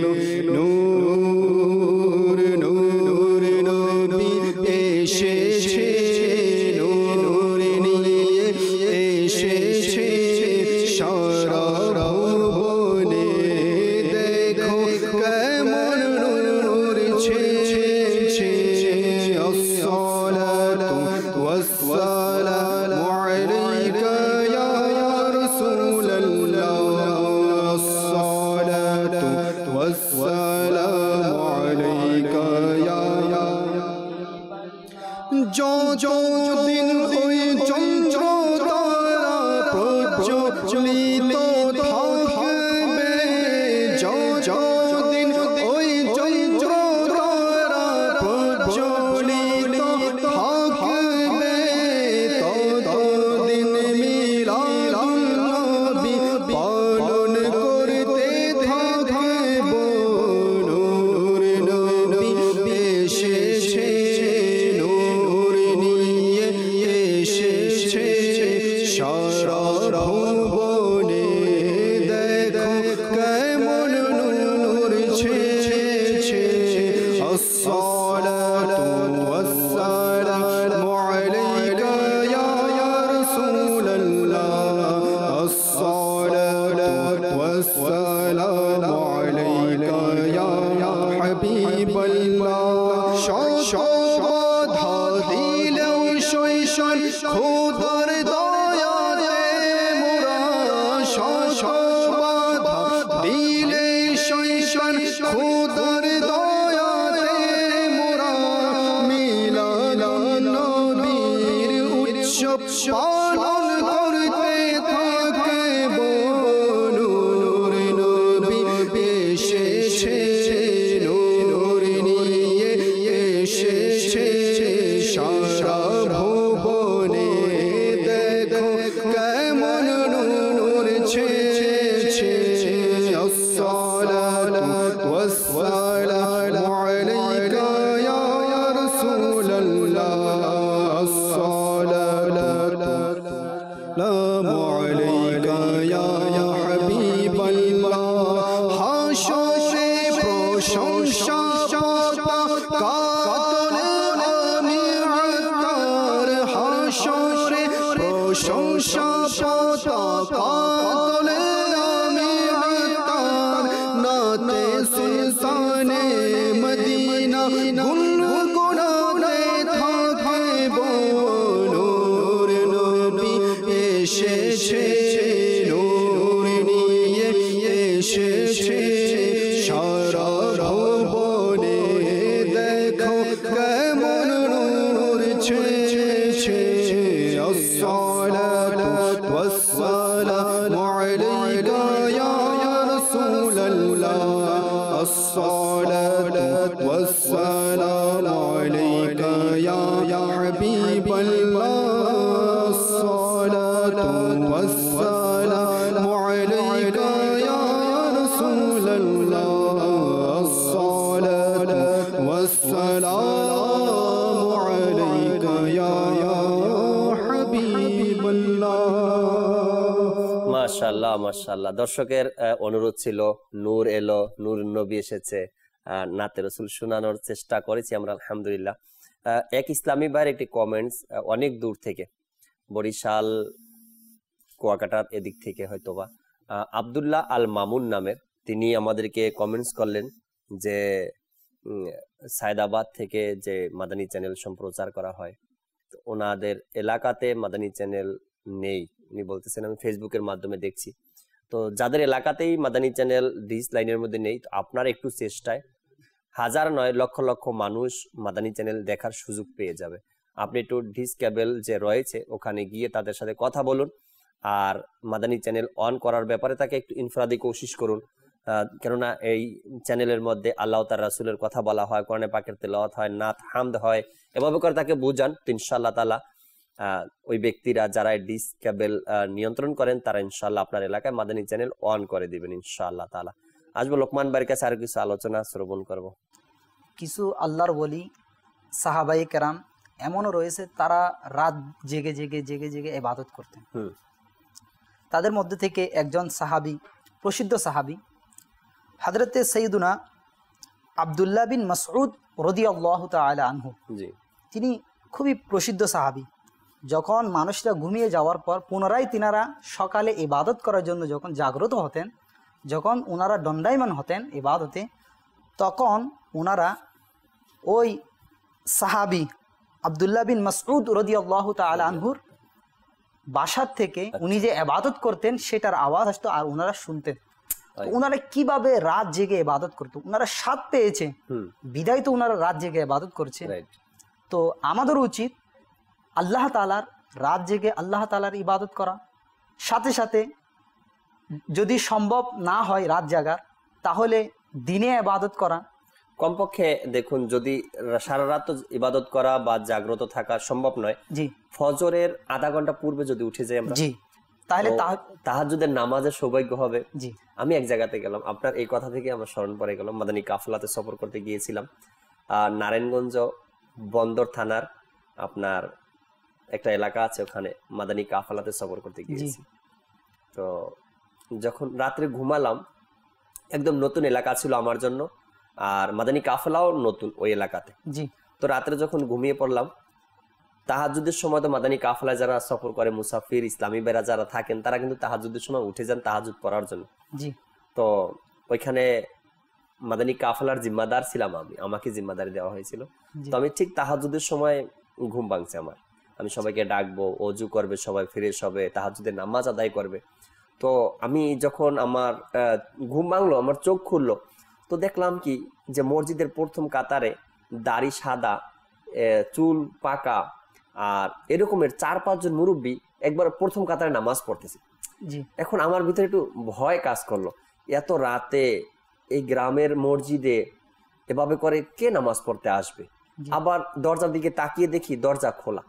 লো নূরে নূরে নবী এসেছে নূরে নিয়ে এসেছে সারা ভুবনে দেখো কেমন নূর ছেছে আসসালাতু ওয়াসসালামু আলাইকা ইয়া রাসূলুল্লাহ আসসালাতু ওয়াসসালামু আলাইকা ইয়া যতদিন ওই চন্দ্র তারা প্রজ্বলিত থাকবে যতদিন ওই চন্দ্র তারা প্রজ্বলিত থাকবে ততদিন মিলাদুন নবী পালন করতে থাকব নূরে নবী এসেছে নূর নিয়ে এসেছে খোদার দয়াতে মোরা বাধা দিলে শৈশান খোদার দয়াতে মোরা মিলাদুন নবীর উৎসব পালন করতে থাকব নূর নবী এসেছে নূর নিয়ে এসেছে সারা ভুবনে দেখো কেমন নূর ছেয়েছে আসসালাতু ওয়াসসালামু আলাইকা ইয়া রাসূলুল্লাহ আসসালামু আলাইকা ইয়া হাবিবাল্লাহ হাসরে প্রশংসা পতাকা প্রশংসা পতাকা তোলে আমি আতার নাতে সুলতানে মদিনা গুনগুনাতে থাকব নূর নবী এসেছে নূর নিয়ে এসেছে সারা ভুবনে দেখো কেমন নূর ছেয়েছে الصلاة والسلام عليك يا رسول الله الصلاة والسلام عليك يا حبيب الله الصلاة والسلام عليك يا رسول الله الصلاة والسلام عليك يا মাশাআল্লাহ মাশাআল্লাহ। দর্শকের অনুরোধ ছিল নূর এলো, নূর নবী এসেছে, নাতে রাসূল শোনানোর চেষ্টা করেছি আমরা আলহামদুলিল্লাহ। এক ইসলামী ভাইয়ের একটি কমেন্টস অনেক দূর থেকে, বরিশাল কুয়াকাটার এদিক থেকে হয়তোবা আব্দুল্লাহ আল মামুন নামের, তিনি আমাদেরকে কমেন্টস করলেন যে সায়দাবাদ থেকে যে মাদানী চ্যানেল সম্প্রচার করা হয়, ওনাদের এলাকাতে মাদানী চ্যানেল নেই। উনি বলতেছেন আমি ফেসবুকের মাধ্যমে দেখছি, তো যাদের এলাকাতেই মাদানী চ্যানেল ডিস লাইনের মধ্যে নেই, তো আপনার একটু চেষ্টায় হাজার নয় লক্ষ লক্ষ মানুষ মাদানী চ্যানেল দেখার সুযোগ পেয়ে যাবে। আপনি একটু ডিস কেবল যে রয়েছে ওখানে গিয়ে তাদের সাথে কথা বলুন, আর মাদানী চ্যানেল অন করার ব্যাপারে তাকে একটু ইনফরাদি কোশিশ করুন। কেননা এই চ্যানেলের মধ্যে আল্লাহ তার রাসূলের কথা বলা হয়, কোরআনে পাকের তেলাওয়াত হয়, নাত হামদ হয়, এভাবে করে তাকে বুঝান, তো ইনশাআল্লাহ তাআলা ওই ব্যক্তিরা যারা ডিস কেবল নিয়ন্ত্রণ করেন তারা ইনশাআল্লাহ আপনার এলাকায় মাদানী চ্যানেল অন করে দিবেন ইনশাআল্লাহ তাআলা। আসবো লোকমান ভাইয়ের কাছে আর কিছু আলোচনা শ্রবণ করব। কিছু আল্লাহর ওলি সাহাবাই কেরাম এমনও রয়েছে তারা রাত জেগে জেগে জেগে জেগে ইবাদত করতেন। তাদের মধ্যে থেকে একজন সাহাবী, প্রসিদ্ধ সাহাবী হযরতে সাইয়্যিদুনা আব্দুল্লাহ বিন মাসউদ রাদিয়াল্লাহু তাআলা আনহু, তিনি খুবই প্রসিদ্ধ সাহাবী। যখন মানুষরা ঘুমিয়ে যাওয়ার পর পুনরায় তিনারা সকালে ইবাদত করার জন্য যখন জাগ্রত হতেন, যখন ওনারা দণ্ডায়মান হতেন ইবাদতে, তখন ওনারা ওই সাহাবী আব্দুল্লাহ বিন মাসউদ রাদিয়াল্লাহু তাআলা আনহুর বাসার থেকে উনি যে ইবাদত করতেন সেটার আওয়াজ আসতো আর ওনারা শুনতেন। ওনারা কিভাবে রাত জেগে ইবাদত করতো, ওনারা স্বাদ পেয়েছে বিদায় তো ওনারা রাত জেগে ইবাদত করছে। তো আমাদের উচিত আল্লাহ তাআলার রাত জেগে আল্লাহ তাআলার ইবাদত করা, সাথে সাথে যদি সম্ভব না হয় রাত জাগার তাহলে দিনে ইবাদত করা। কমপক্ষে দেখুন, যদি সারা রাত ইবাদত করা বা জাগ্রত থাকা সম্ভব নয়, জি, ফজরের আধা ঘন্টা পূর্বে যদি উঠে যাই আমরা, জি, তাহলে তাহাজ্জুদের নামাজের সৌভাগ্য হবে। জি, আমি এক জায়গাতে গেলাম, আপনার এই কথা থেকে আমার স্মরণ পড়ে গেল, মাদানী কাফলাতে সফর করতে গিয়েছিলাম নারায়ণগঞ্জ বন্দর থানার আপনার একটা এলাকা আছে, ওখানে মাদানী কাফলাতে সফর করতে গিয়েছি। তো যখন রাত্রে ঘুমালাম, একদম নতুন এলাকা ছিল আমার জন্য, আর মাদানী কাফলাও নতুন ওই এলাকাতে। জি, তো রাত্রে যখন ঘুমিয়ে পড়লাম, তাহাজ্জুদের সময় তো মাদানী কাফলায় যারা সফর করে মুসাফির ইসলামী বেরা যারা থাকেন তারা কিন্তু তাহাজ্জুদের সময় উঠে যান তাহাজ্জুদ পড়ার জন্য। জি, তো ওইখানে মাদানী কাফলার জিম্মাদার ছিলাম আমি, আমাকে জিম্মাদারি দেওয়া হয়েছিল। তো আমি ঠিক তাহাজ্জুদের সময় ঘুম ভাঙছে আমার, আমি সবাইকে ডাকবো, অজু করবে, সবাই ফ্রেশ হবে, তাহাজ্জুদের নামাজ আদায় করবে। তো আমি যখন আমার ঘুম ভাঙলো, আমার চোখ খুললো, তো দেখলাম কি যে মসজিদের প্রথম কাতারে দাড়ি সাদা, চুল পাকা, আর এরকমের 4-5 জন মুরব্বী একবার প্রথম কাতারে নামাজ পড়তেছে। এখন আমার ভিতরে একটু ভয় কাজ করলো, এত রাতে এই গ্রামের মসজিদে এভাবে করে কে নামাজ পড়তে আসবে? আবার দরজার দিকে তাকিয়ে দেখি দরজা খোলা।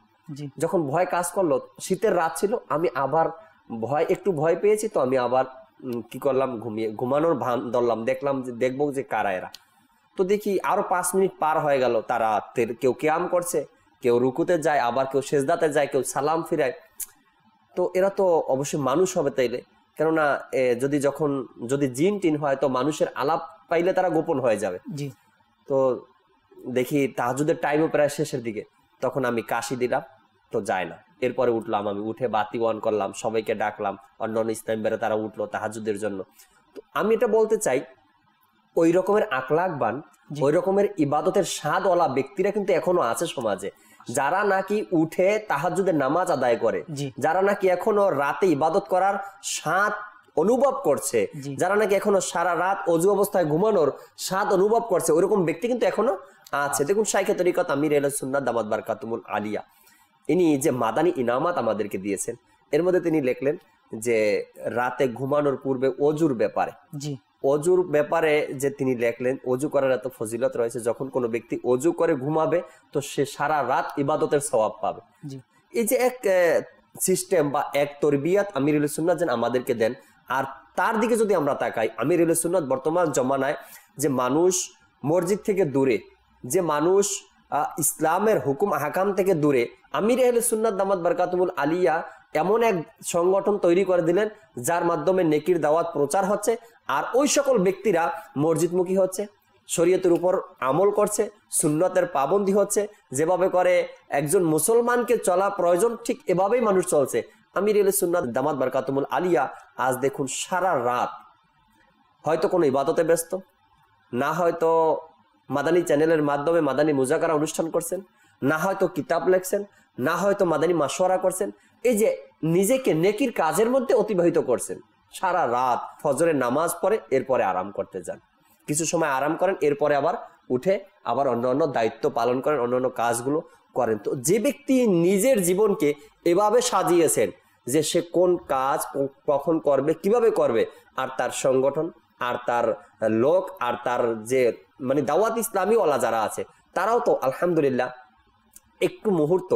যখন ভয় কাজ করলো, শীতের রাত ছিল, আমি আবার একটু ভয় পেয়েছি, তো আমি আবার কি করলাম, ঘুমানোর ভান ধরলাম, দেখলাম যে দেখবো যে কারা এরা। তো দেখি আরো 5 মিনিট পার হয়ে গেল, তারা কেউ কিয়াম করছে, কেউ রুকুতে যায়, আবার কেউ সেজদাতে যায়, কেউ সালাম ফিরায়। তো এরা তো অবশ্যই মানুষ হবে তাইলে, কেননা যদি জিন টিন হয় তো মানুষের আলাপ পাইলে তারা গোপন হয়ে যাবে। তো দেখি তাহাজ্জুদের টাইমও প্রায় শেষের দিকে, তখন আমি কাশি দিলাম, তো যায় না। এরপরে উঠলাম, আমি উঠে বাতি অন করলাম, সবাইকে ডাকলাম, অন্যান্য ইসলাম বেড়ে তারা উঠলো তাহাজ্জুদের জন্য। তো আমি এটা বলতে চাই, ওই রকমের আকলাকবান, ওই রকমের ইবাদতের স্বাদওয়ালা ব্যক্তিরা কিন্তু এখনো আছে সমাজে, যারা নাকি উঠে তাহাজ্জুদের নামাজ আদায় করে, যারা নাকি এখনো রাতে ইবাদত করার স্বাদ অনুভব করছে, যারা নাকি এখনো সারা রাত অজু অবস্থায় ঘুমানোর স্বাদ অনুভব করছে, ওইরকম ব্যক্তি কিন্তু এখনো আছে। দেখুন শাইখে তরিকত আমির আহলে সুন্নাত দামাত বারকাতুহুল আলিয়া, ইনি যে মাদানী ইনামাত আমাদেরকে দিয়েছেন, এর মধ্যে তিনি লিখলেন যে রাতে ঘুমানোর পূর্বে অজুর ব্যাপারে, অজুর ব্যাপারে যে তিনি লেখলেন, অজু করার এত ফজিলত রয়েছে, যখন কোনো ব্যক্তি অজু করে ঘুমাবে তো সে সারা রাত ইবাদতের সওয়াব পাবে। এই যে এক সিস্টেম বা এক তরবিয়াত আমির আহলে সুন্নাত যেন আমাদেরকে দেন। আর তার দিকে যদি আমরা তাকাই, আমির আহলে সুন্নাত বর্তমান জমানায় যে মানুষ মসজিদ থেকে দূরে, যে মানুষ ইসলামের হুকুম আহকাম থেকে দূরে, আমির আহলে সুন্নাত দামাত বারকাতুহুল আলিয়া এমন এক সংগঠন তৈরি করে দিলেন যার মাধ্যমে নেকির দাওয়াত প্রচার হচ্ছে, আর ওই সকল ব্যক্তিরা মসজিদমুখী হচ্ছে, শরীয়তের উপর আমল করছে, সুন্নতের পাবন্দি হচ্ছে, যেভাবে করে একজন মুসলমানকে চলা প্রয়োজন ঠিক এভাবেই মানুষ চলছে। আমির আহলে সুন্নাত দামাত বারকাতুহুল আলিয়া আজ দেখুন সারা রাত হয়তো কোনো ইবাদতে ব্যস্ত, না হয়তো মাদানী চ্যানেলের মাধ্যমে মাদানী মুজাকারা অনুষ্ঠান করছেন, না হয়তো কিতাব লেখছেন, না হয়তো মাদানী মাশওয়ারা করছেন, এই যে নিজেকে নেকির কাজের মধ্যে অতিবাহিত করছেন। সারা রাত ফজরের নামাজ পড়ে, এরপরে আরাম করতে যান, কিছু সময় আরাম করেন, এরপরে আবার উঠে আবার অন্যান্য দায়িত্ব পালন করেন, অন্যান্য কাজগুলো করেন। তো যে ব্যক্তি নিজের জীবনকে এভাবে সাজিয়েছেন যে সে কোন কাজ কখন করবে, কিভাবে করবে, আর তার সংগঠন, আর তার লোক, আর তার যে মানে দাওয়াত ইসলামী ওয়ালা যারা আছে, তারাও তো আলহামদুলিল্লাহ একটু মুহূর্ত,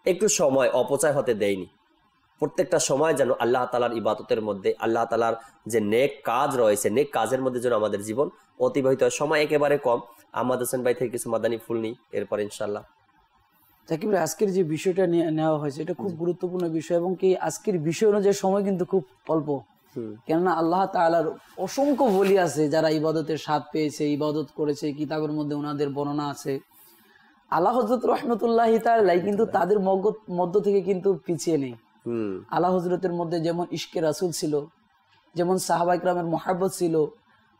একটু সময় অপচয় হতে দেয়নি। প্রত্যেকটা সময় যেন আল্লাহ তালার ইবাদতের মধ্যে, আল্লাহ তালার যে নেক কাজ রয়েছে, নেক কাজের মধ্যে যেন আমাদের জীবন অতিবাহিত হয়। সময় একেবারে কম। আহমদ হোসেন ভাই থেকে কিছু মাদানী ফুল নিই, এরপর ইনশাল্লাহ। জাকির ভাই, আজকের যে বিষয়টা নেওয়া হয়েছে এটা খুব গুরুত্বপূর্ণ বিষয়, এবং কি আজকের বিষয় অনুযায়ী সময় কিন্তু খুব অল্প, কেননা আল্লাহ তাআলার অসংখ্য ওলি আছে যারা ইবাদতের স্বাদ পেয়েছে, ইবাদত করেছে, কিতাবের মধ্যে ওনাদের বর্ণনা আছে। আলা হযরত রাহমাতুল্লাহি তাআলা কিন্তু তাদের মধ্য থেকে কিন্তু পিছিয়ে নেই। আলা হযরতের মধ্যে যেমন ইশকে রাসূল ছিল, যেমন সাহাবা ইকরামের মহব্বত ছিল,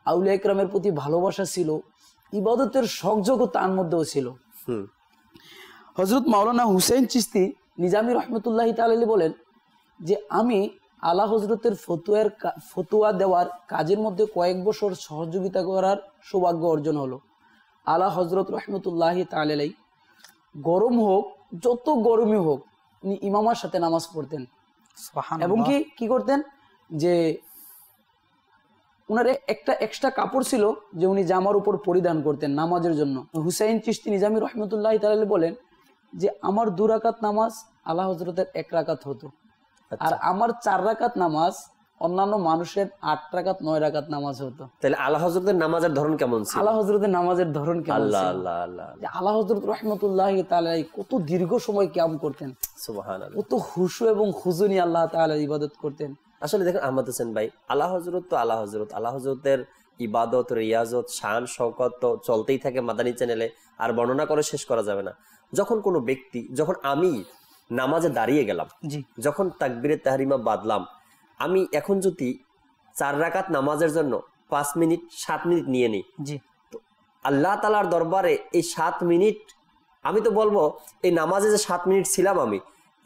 আউলিয়া ইকরামের প্রতি ভালোবাসা ছিল, ইবাদতের শখযোগ তার মধ্যেও ছিল। হযরত মাওলানা হুসাইন চিশতি নিজামী রহমতুল্লাহি তাআলা বলেন যে আমি আলা হযরতের ফতুয়া দেওয়ার কাজের মধ্যে কয়েক বছর সহযোগিতা করার সৌভাগ্য অর্জন হলো। আলা হযরত রহমতুল্লাহি তাআলা গরম হোক, যত গরমই হোক, উনি ইমামার সাথে নামাজ পড়তেন, এবং কি করতেন যে উনার একটা এক্সট্রা কাপড় ছিল যে উনি জামার উপর পরিধান করতেন নামাজের জন্য। হুসাইন চিশতি নিজামী রহমতুল্লাহি তাআলা বলেন যে আমার 2 রাকাত নামাজ আলা হযরতের 1 রাকাত হতো, আর আমার 4 রাকাত নামাজ অন্যান্য মানুষের 8 রাকাত 9 রাকাত নামাজ হতো। তাহলে আলা হযরতের নামাজের ধরন কেমন ছিল? আলা হযরতের নামাজের ধরন কেমন ছিল? আল্লাহ আল্লাহ আল্লাহ, আলা হযরত রাহমাতুল্লাহি তাআলা কত দীর্ঘ সময় কিয়াম করতেন, সুবহানাল্লাহ, কত খুশু এবং খুজু নিয়ে আল্লাহ তাআলার ইবাদত করতেন। আসলে দেখেন আহমদ হোসেন ভাই, আলা হযরত তো আলা হযরত, আলা হযরতের ইবাদত, রিয়াজত, শান শওকত তো চলতেই থাকে মাদানী চ্যানেলে, আর বর্ণনা করে শেষ করা যাবে না। যখন কোনো ব্যক্তি, যখন আমি নামাজে দাঁড়িয়ে গেলাম, যখন তাকবীরে তাহরিমা বাদলাম, আমি এখন যদি 4 রাকাত নামাজের জন্য 5 মিনিট 7 মিনিট নিয়ে নিই, তো আল্লাহ তাআলার দরবারে এই 7 মিনিট, আমি তো বলবো এই নামাজে যে 7 মিনিট ছিলাম আমি,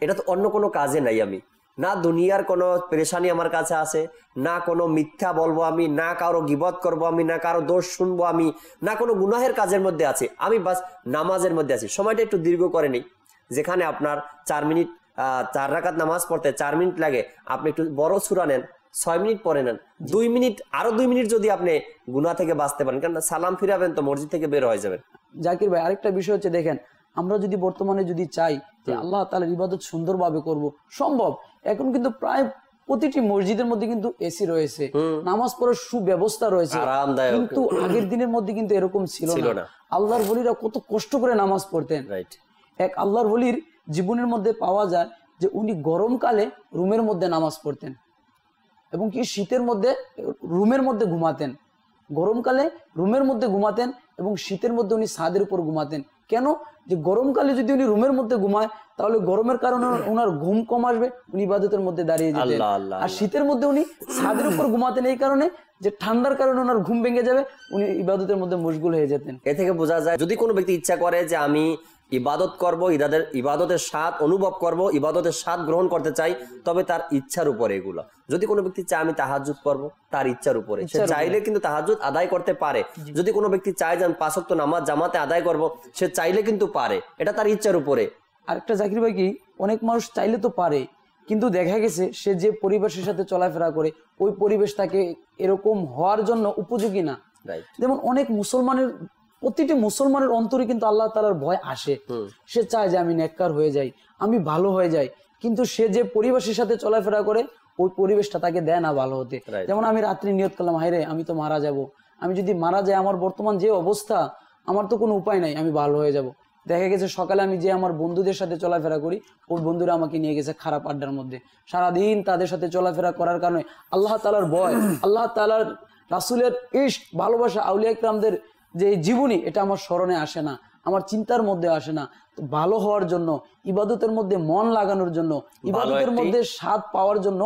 এটা তো অন্য কোনো কাজে নাই, আমি না দুনিয়ার কোনো পেরেশানি আমার কাছে আছে, না কোনো মিথ্যা বলবো আমি, না কারো গিবত করব আমি, না কারো দোষ শুনবো আমি, না কোনো গুনাহের কাজের মধ্যে আছি, আমি বাস নামাজের মধ্যে আছি। সময়টা একটু দীর্ঘ করে নিই, যেখানে আপনার 4 মিনিট 4 রাকাত নামাজ পড়তে 4 মিনিট লাগে, আপনি একটু বড় সূরা নেন, 6 মিনিট পরে নেন, 2 মিনিট, আরো 2 মিনিট যদি আপনি গুনাহ থেকে বাঁচতে পারেন, কারণ সালাম ফিরাবেন তো মসজিদ থেকে বের হয়ে যাবেন। জাকির ভাই, আরেকটা বিষয় হচ্ছে, দেখেন আমরা যদি বর্তমানে যদি চাই যে আল্লাহ তাআলার ইবাদত সুন্দরভাবে করব, সম্ভব। এখন কিন্তু প্রায় প্রতিটি মসজিদের মধ্যে কিন্তু এসি রয়েছে, নামাজ পড়ার সুব্যবস্থা রয়েছে, কিন্তু আগের দিনের মধ্যে কিন্তু এরকম ছিল না। আল্লাহর ওলিরা কত কষ্ট করে নামাজ পড়তেন। এক আল্লাহর ওলির জীবনের মধ্যে পাওয়া যায় যে উনি গরমকালে রুমের মধ্যে নামাজ পড়তেন এবং কি শীতের মধ্যে রুমের মধ্যে ঘুমাতেন। গরমকালে রুমের মধ্যে ঘুমাতেন এবং শীতের মধ্যে উনি ছাদের উপর ঘুমাতেন। কেন? যে গরমকালে যদি উনি রুমের মধ্যে ঘুমায় তাহলে গরমের কারণে ওনার ঘুম কম আসবে, উনি ইবাদতের মধ্যে দাঁড়িয়ে যেতেন। আর শীতের মধ্যে উনি ছাদের উপর ঘুমাতেন এই কারণে যে ঠান্ডার কারণে ওনার ঘুম ভেঙে যাবে, উনি ইবাদতের মধ্যে মশগুল হয়ে যেতেন। এ থেকে বোঝা যায় যদি কোনো ব্যক্তি ইচ্ছা করে যে আমি ইবাদত করব, ইবাদতের স্বাদ অনুভব করব, ইবাদতের স্বাদ গ্রহণ করতে চাই, তবে তার ইচ্ছার উপরে এগুলো। যদি কোনো ব্যক্তি চায় আমি তাহাজ্জুদ করব, তার ইচ্ছার উপরে, সে চাইলে কিন্তু তাহাজ্জুদ আদায় করতে পারে। যদি কোনো ব্যক্তি চায় যে আমি 5 ওয়াক্ত নামাজ জামাতে আদায় করব, সে চাইলে কিন্তু পারে, এটা তার ইচ্ছার উপরে। আরেকটা জাকির ভাই কি, অনেক মানুষ চাইলে তো পারে, কিন্তু দেখা গেছে সে যে পরিবেশের সাথে চলাফেরা করে ওই পরিবেশ তাকে এরকম হওয়ার জন্য উপযোগী না। যেমন অনেক মুসলমানের, প্রতিটি মুসলমানের অন্তরে কিন্তু আল্লাহ তাআলার ভয় আসে, সে চায় যে আমি নেককার হয়ে যাই, আমি ভালো হয়ে যাই, কিন্তু সে যে পরিবেশের সাথে চলাফেরা করে ওই পরিবেশটা তাকে দেয় না ভালো হতে। যেমন আমি রাত্রি নিয়ত করলাম, হায় রে আমি তো মারা যাব, আমি যদি মারা যাই আমার বর্তমান যে অবস্থা, আমার তো কোনো উপায় নাই, আমি ভালো হয়ে যাব। দেখা গেছে সকালে আমি যে আমার বন্ধুদের সাথে চলাফেরা করি, ওই বন্ধুরা আমাকে নিয়ে গেছে খারাপ আড্ডার মধ্যে, সারাদিন তাদের সাথে চলাফেরা করার কারণে আল্লাহ তাআলার ভয়, আল্লাহ তাআলার রাসূলের ইশক, ভালোবাসা, আউলিয়া ইকরামদের যে জীবনী, এটা আমার স্মরণে আসে না, আমার চিন্তার মধ্যে আসে না। তো ভালো হওয়ার জন্য, ইবাদতের মধ্যে মন লাগানোর জন্য, ইবাদতের মধ্যে স্বাদ পাওয়ার জন্য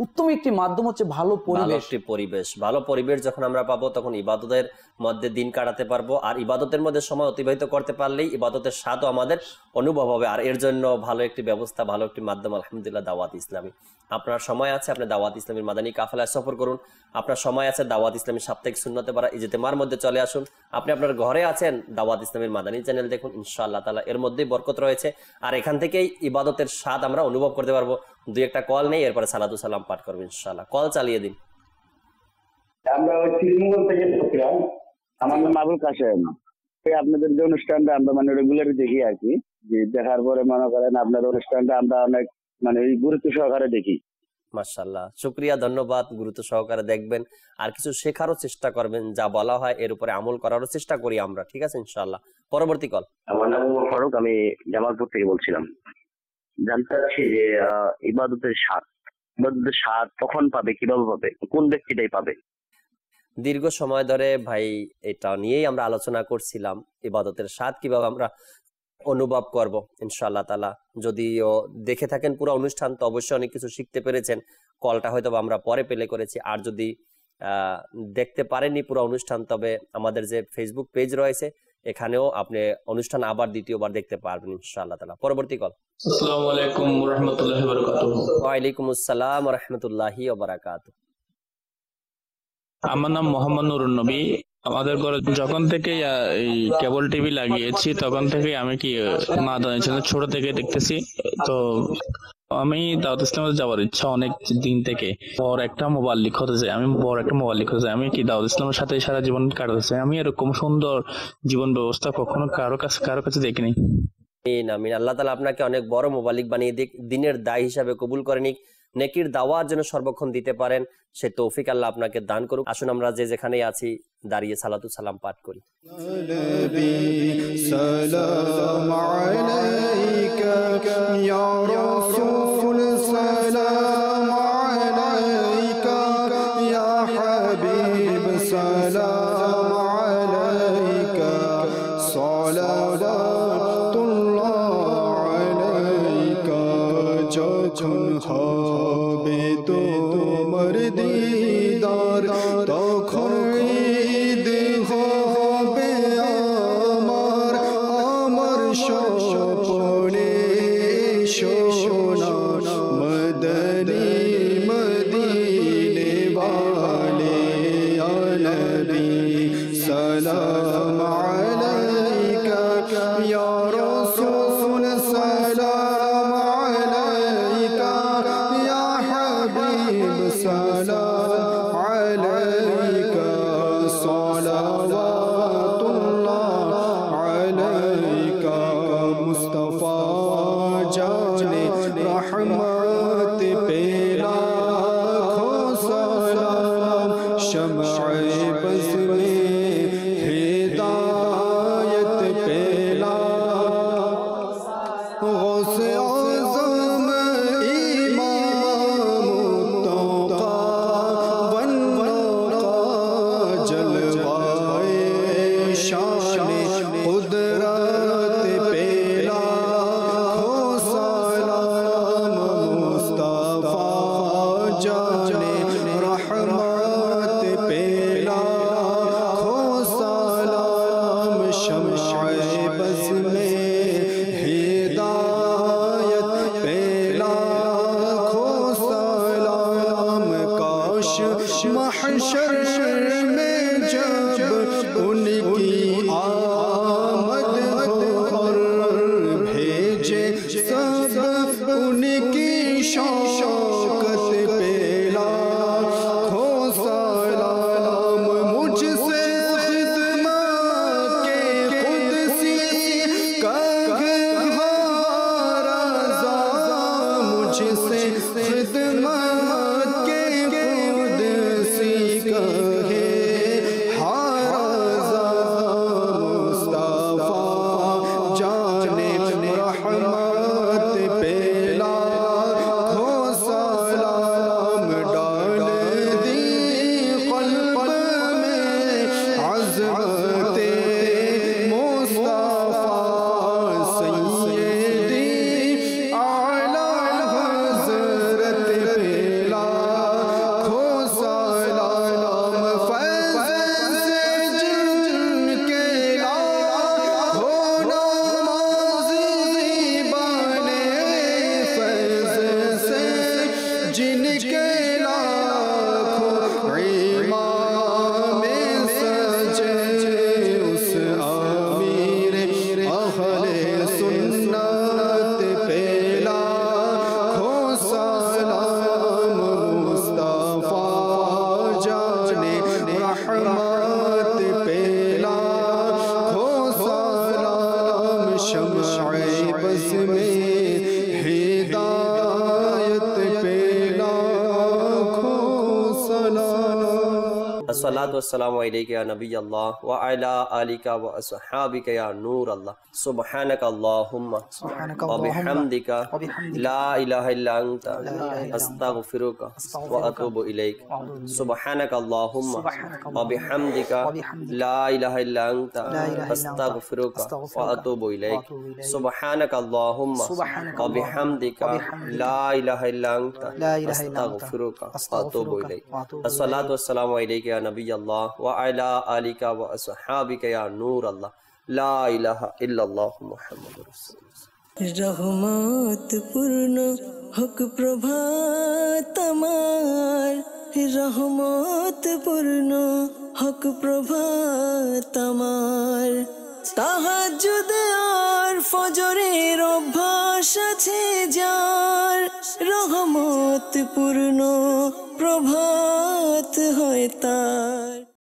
উত্তম একটি মাধ্যম হচ্ছে ভালো পরিবেশ। ভালো পরিবেশ যখন আমরা পাবো তখন ইবাদতের মধ্যে দিন কাটাতে পারবো, আর ইবাদতের মধ্যে সময় অতিবাহিত করতে পারলেই ইবাদতের স্বাদও আমাদের অনুভব হবে। আর এর জন্য ভালো একটি ব্যবস্থা, ভালো একটি মাধ্যম আলহামদুলিল্লাহ দাওয়াত ইসলামী। আপনার সময় আছে, আপনি দাওয়াত ইসলামীর মাদানী কাফেলায় সফর করুন। আপনার সময় আছে, দাওয়াত ইসলামীর সাপ্তাহিক সুন্নতে পারা ইজতেমার মধ্যে চলে আসুন। আপনি আপনার ঘরে আছেন, দাওয়াত ইসলামীর মাদানী চ্যানেল দেখুন, ইনশাআল্লাহ তাআলা এর মধ্যেই বরকত রয়েছে। আর এখান থেকেই ইবাদতের স্বাদ আমরা অনুভব করতে পারবো। 2-1টা কল নেই, এরপরে সালাতু সালাম পাঠ করবো ইনশাআল্লাহ। কল চালিয়ে দিন। আমরা ওই শ্রীমঙ্গল থেকে বলছিলাম, আমার নাম আবুল কাশেম। আপনাদের যে অনুষ্ঠানটা আমরা মানে রেগুলারই দেখি আর কি, যে দেখার পরে মনে করেন আপনার অনুষ্ঠানটা আমরা অনেক মানে গুরুত্ব সহকারে দেখি। মাশাআল্লাহ, শুকরিয়া, ধন্যবাদ। গুরুত্ব সহকারে দেখবেন আর কিছু শেখারও চেষ্টা করবেন, যা বলা হয় এর উপরে আমল করারও চেষ্টা করি আমরা, ঠিক আছে ইনশাআল্লাহ। পরবর্তী কল। আমার নাম ফারুক, আমি জামালপুর থেকে বলছিলাম। জানতে চাচ্ছি যে ইবাদতের স্বাদ কখন পাবে, কিভাবে পাবে, কোন ব্যক্তিটাই পাবে? দীর্ঘ সময় ধরে ভাই এটা নিয়েই আমরা আলোচনা করছিলাম, ইবাদতের স্বাদ কিভাবে আমরা অনুভব করব ইনশাআল্লাহ তাআলা। যদিও দেখে থাকেন পুরো অনুষ্ঠান তো অবশ্যই অনেক কিছু শিখতে পেরেছেন। কলটা হয়তো আমরা পরে প্লে করেছি, আর যদি দেখতে পারেননি পুরো অনুষ্ঠান, তবে আমাদের যে ফেসবুক পেজ রয়েছে এখানেও আপনি অনুষ্ঠান আবার দ্বিতীয়বার দেখতে পারবেন ইনশাআল্লাহ তাআলা। পরবর্তী কল। আসসালামু আলাইকুম ওয়া রাহমাতুল্লাহি ওয়া বারাকাতুহু। ওয়া আলাইকুম আসসালাম ওয়া রাহমাতুল্লাহি ওয়া বারাকাতুহু। আমার নাম মোহাম্মদ নুরুন নবী। আমাদের ঘরে যখন থেকে এই কেবল টিভি লাগিয়েছি তখন থেকে আমি কি মাদানী চ্যানেল ছোট থেকে দেখতেছি। তো আমি দাওয়াত ইসলামে যাওয়ার ইচ্ছা অনেক দিন থেকে। বড় একটা মোবাল্লিক হতে চাই, আমি কি দাওয়াত ইসলামের সাথে সারা জীবন কাটাতে চাই। আমি এরকম সুন্দর জীবন ব্যবস্থা কখনো কারো কাছে দেখিনি। আমিন। আল্লাহ তাআলা আপনাকে অনেক বড় মোবাল্লিক বানিয়ে দিক, দিনের দায় হিসাবে কবুল করে নিক, নেকির দাওয়াত যেন সর্বক্ষণ দিতে পারেন, সে তৌফিক আল্লাহ আপনাকে দান করুক। আসুন আমরা যে যেখানেই আছি দাঁড়িয়ে সালাতু সালাম পাঠ করি। সালাম আলাইকা ইয়া রাসূল, সালাম আলাইকা ইয়া হাবিব, সালাম আলাইকা, সালাওয়াতুল্লাহ আলাইকা। যখন হবে তোমার দিদার তখন ঈদ হবে আমার স্বপ্নে जाने रहमत पे लाखों सलाम शम्अ-ए बज़ में हिदायत पे गौसे आज़म इमाम मुत्तक़ा वन्नक़ा जलवाए शाने कुदरत पे लाखों सलाम मुस्तफ़ा जाने रहमत पे लाखों सलाम शम्अ-ए बज़ में हिदायत पे लाखों सलाम काश महशर में जब उनकी आमद हो और भेजे सब उनकी शौकत पे लाखों सलाम मुझसे खिदमत के कुदसी मुझसे खिदमत के कुदसी कहे हारज़ा मुस्तफ़ा जाने रहमत पे लाखों सलाम डाल दी क़ल्ब में अज़मते मुस्तफ़ा सय्यदी आला हज़रत पे लाखों सलाम फैज़ से जिनके लाखों नमाज़ी बने फैज़ से जिनके लाखों इमाम सजे उस आमीर अहले सुन्नत पे लाखों सलाम मुस्तफ़ा जाने रहमत पे लाखों सलाम शम्अ-ए बज़ में हिदायत पे लाखों सलाम। अस्सलातु वस्सलामु अलैका या नबी अल्लाह व अला आलिका व अस्हाबिका या नूर अल्लाह सुब्हानका अल्लाहुम्मा व बिहम्दिका ला इलाहा इल्ला अंता अस्तगफिरुका व अतूबु इलैक सुब्हानका अल्लाहुम्मा व बिहम्दिका ला इलाहा इल्ला अंता अस्तगफिरुका व अतूबु इलैक सुब्हानका अल्लाहुम्मा व बिहम्दिका ला इलाहा इल्ला अंता अस्तगफिरुका व अतूबु इलैक अस्सलातु वस्सलामु अलैका या नबी अल्लाह व अला आलिका व अस्हाबिका या नूर अल्लाह ला इलाहा इल्लल्लाह मुहम्मदुर रसूलुल्लाह। रहमत पूर्ण हक प्रभात আমার रहमत पूर्ण हक प्रभात আমার তাহাজ্জুদ আর ফজরের অভ্যাস আছে যার রহমত পূর্ণ প্রভাত হয় তার।